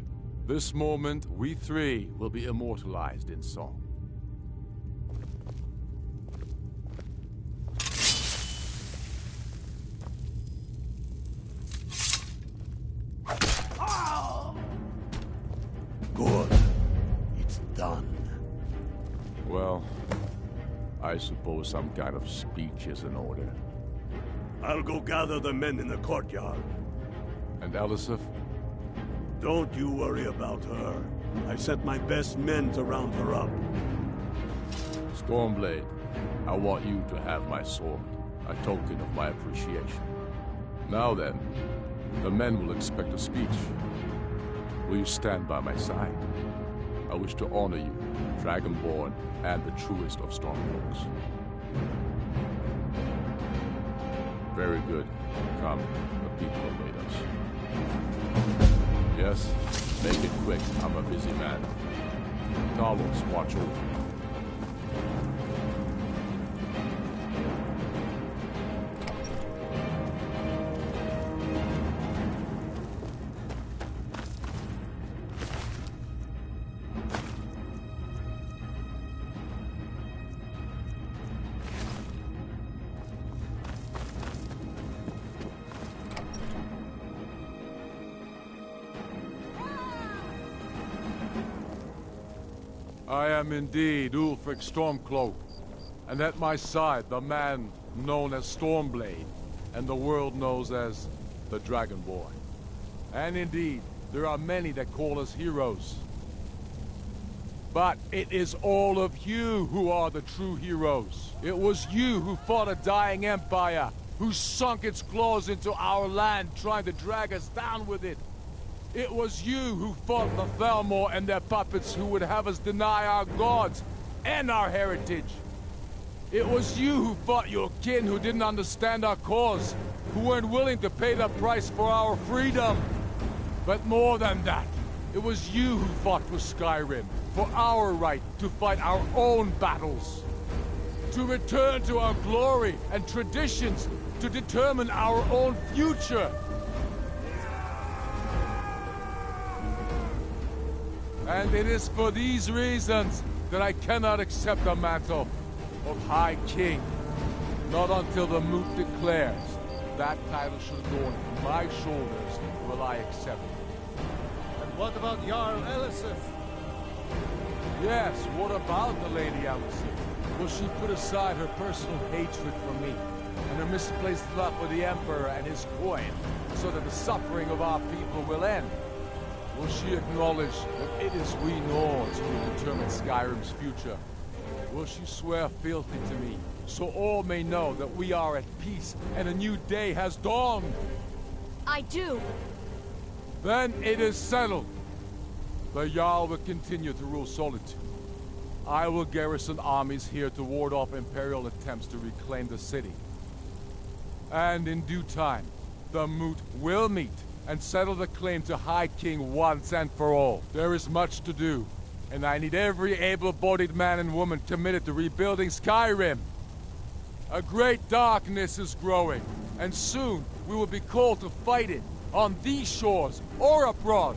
This moment, we three will be immortalized in song. Good. It's done. Well, I suppose some kind of speech is in order. I'll go gather the men in the courtyard. And Elisif? Don't you worry about her. I've set my best men to round her up. Stormblade, I want you to have my sword, a token of my appreciation. Now then, the men will expect a speech. Will you stand by my side? I wish to honor you, Dragonborn, and the truest of Stormfolks. Very good. Come, the people await us. Yes, make it quick. I'm a busy man. Talos, watch over me. I am indeed Ulfric Stormcloak, and at my side the man known as Stormblade, and the world knows as the Dragonborn. And indeed, there are many that call us heroes. But it is all of you who are the true heroes. It was you who fought a dying empire, who sunk its claws into our land, trying to drag us down with it. It was you who fought the Thalmor and their puppets who would have us deny our gods and our heritage. It was you who fought your kin who didn't understand our cause, who weren't willing to pay the price for our freedom. But more than that, it was you who fought for Skyrim, for our right to fight our own battles, to return to our glory and traditions, to determine our own future. And it is for these reasons that I cannot accept the mantle of High King. Not until the Moot declares that title should go on my shoulders will I accept it. And what about Jarl Elisif? Yes, what about the Lady Elisif? Will she put aside her personal hatred for me and her misplaced love for the Emperor and his coin so that the suffering of our people will end? Will she acknowledge that it is we Nords who will determine Skyrim's future? Will she swear fealty to me, so all may know that we are at peace and a new day has dawned? I do. Then it is settled. The Jarl will continue to rule Solitude. I will garrison armies here to ward off Imperial attempts to reclaim the city. And in due time, the Moot will meet and settle the claim to High King once and for all. There is much to do, and I need every able-bodied man and woman committed to rebuilding Skyrim. A great darkness is growing, and soon we will be called to fight it, on these shores or abroad.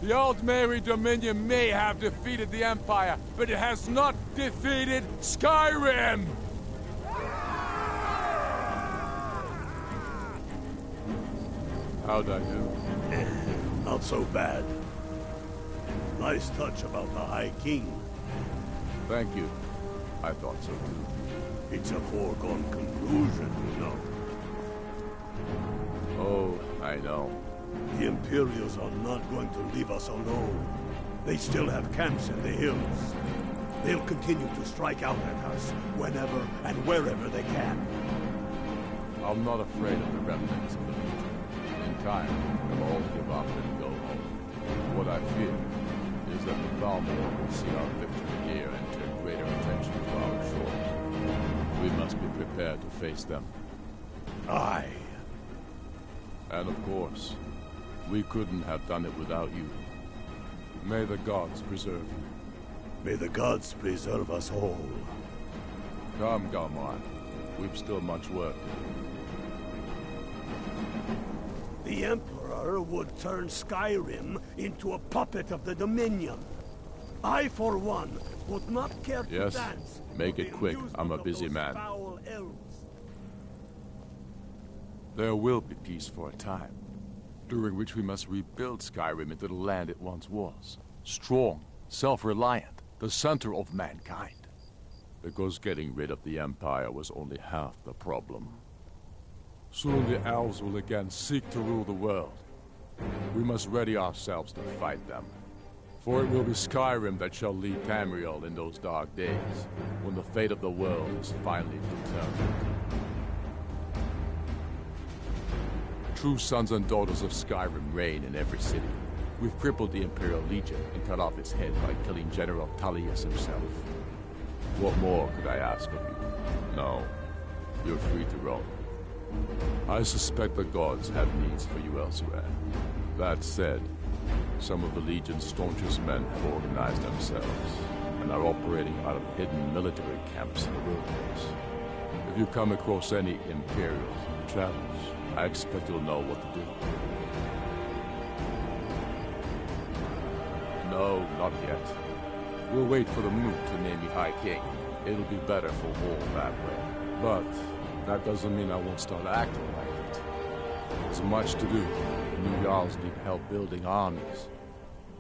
The Aldmeri Dominion may have defeated the Empire, but it has not defeated Skyrim! How'd I do? Not so bad. Nice touch about the High King. Thank you. I thought so too. It's a foregone conclusion, you know. Oh, I know. The Imperials are not going to leave us alone. They still have camps in the hills. They'll continue to strike out at us whenever and wherever they can. I'm not afraid of the remnants of the Legion. In time, they'll all give up and go home. What I fear is that the Thalmor will see our victory here and turn greater attention to our shores. We must be prepared to face them. Aye. And of course, we couldn't have done it without you. May the gods preserve you. May the gods preserve us all. Come, Galmar. We've still much work. The Emperor would turn Skyrim into a puppet of the Dominion. I, for one, would not care to Yes, dance. make it quick. I'm a busy man. Foul elves. There will be peace for a time, during which we must rebuild Skyrim into the land it once was. Strong, self-reliant, the center of mankind. Because getting rid of the Empire was only half the problem. Soon the elves will again seek to rule the world. We must ready ourselves to fight them. For it will be Skyrim that shall lead Tamriel in those dark days, when the fate of the world is finally determined. True sons and daughters of Skyrim reign in every city. We've crippled the Imperial Legion and cut off its head by killing General Tullius himself. What more could I ask of you? No, you're free to roam. I suspect the gods have needs for you elsewhere. That said, some of the Legion's staunchest men have organized themselves and are operating out of hidden military camps in the wilderness. If you come across any Imperials and travelers, I expect you'll know what to do. No, not yet. We'll wait for the moon to name me High King. It'll be better for all that way. But that doesn't mean I won't start acting like it. There's much to do. The new Jarls need help building armies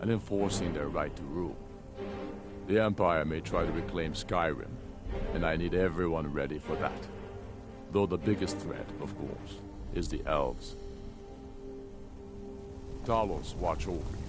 and enforcing their right to rule. The Empire may try to reclaim Skyrim, and I need everyone ready for that. Though the biggest threat, of course, is the elves. Talos watch over you.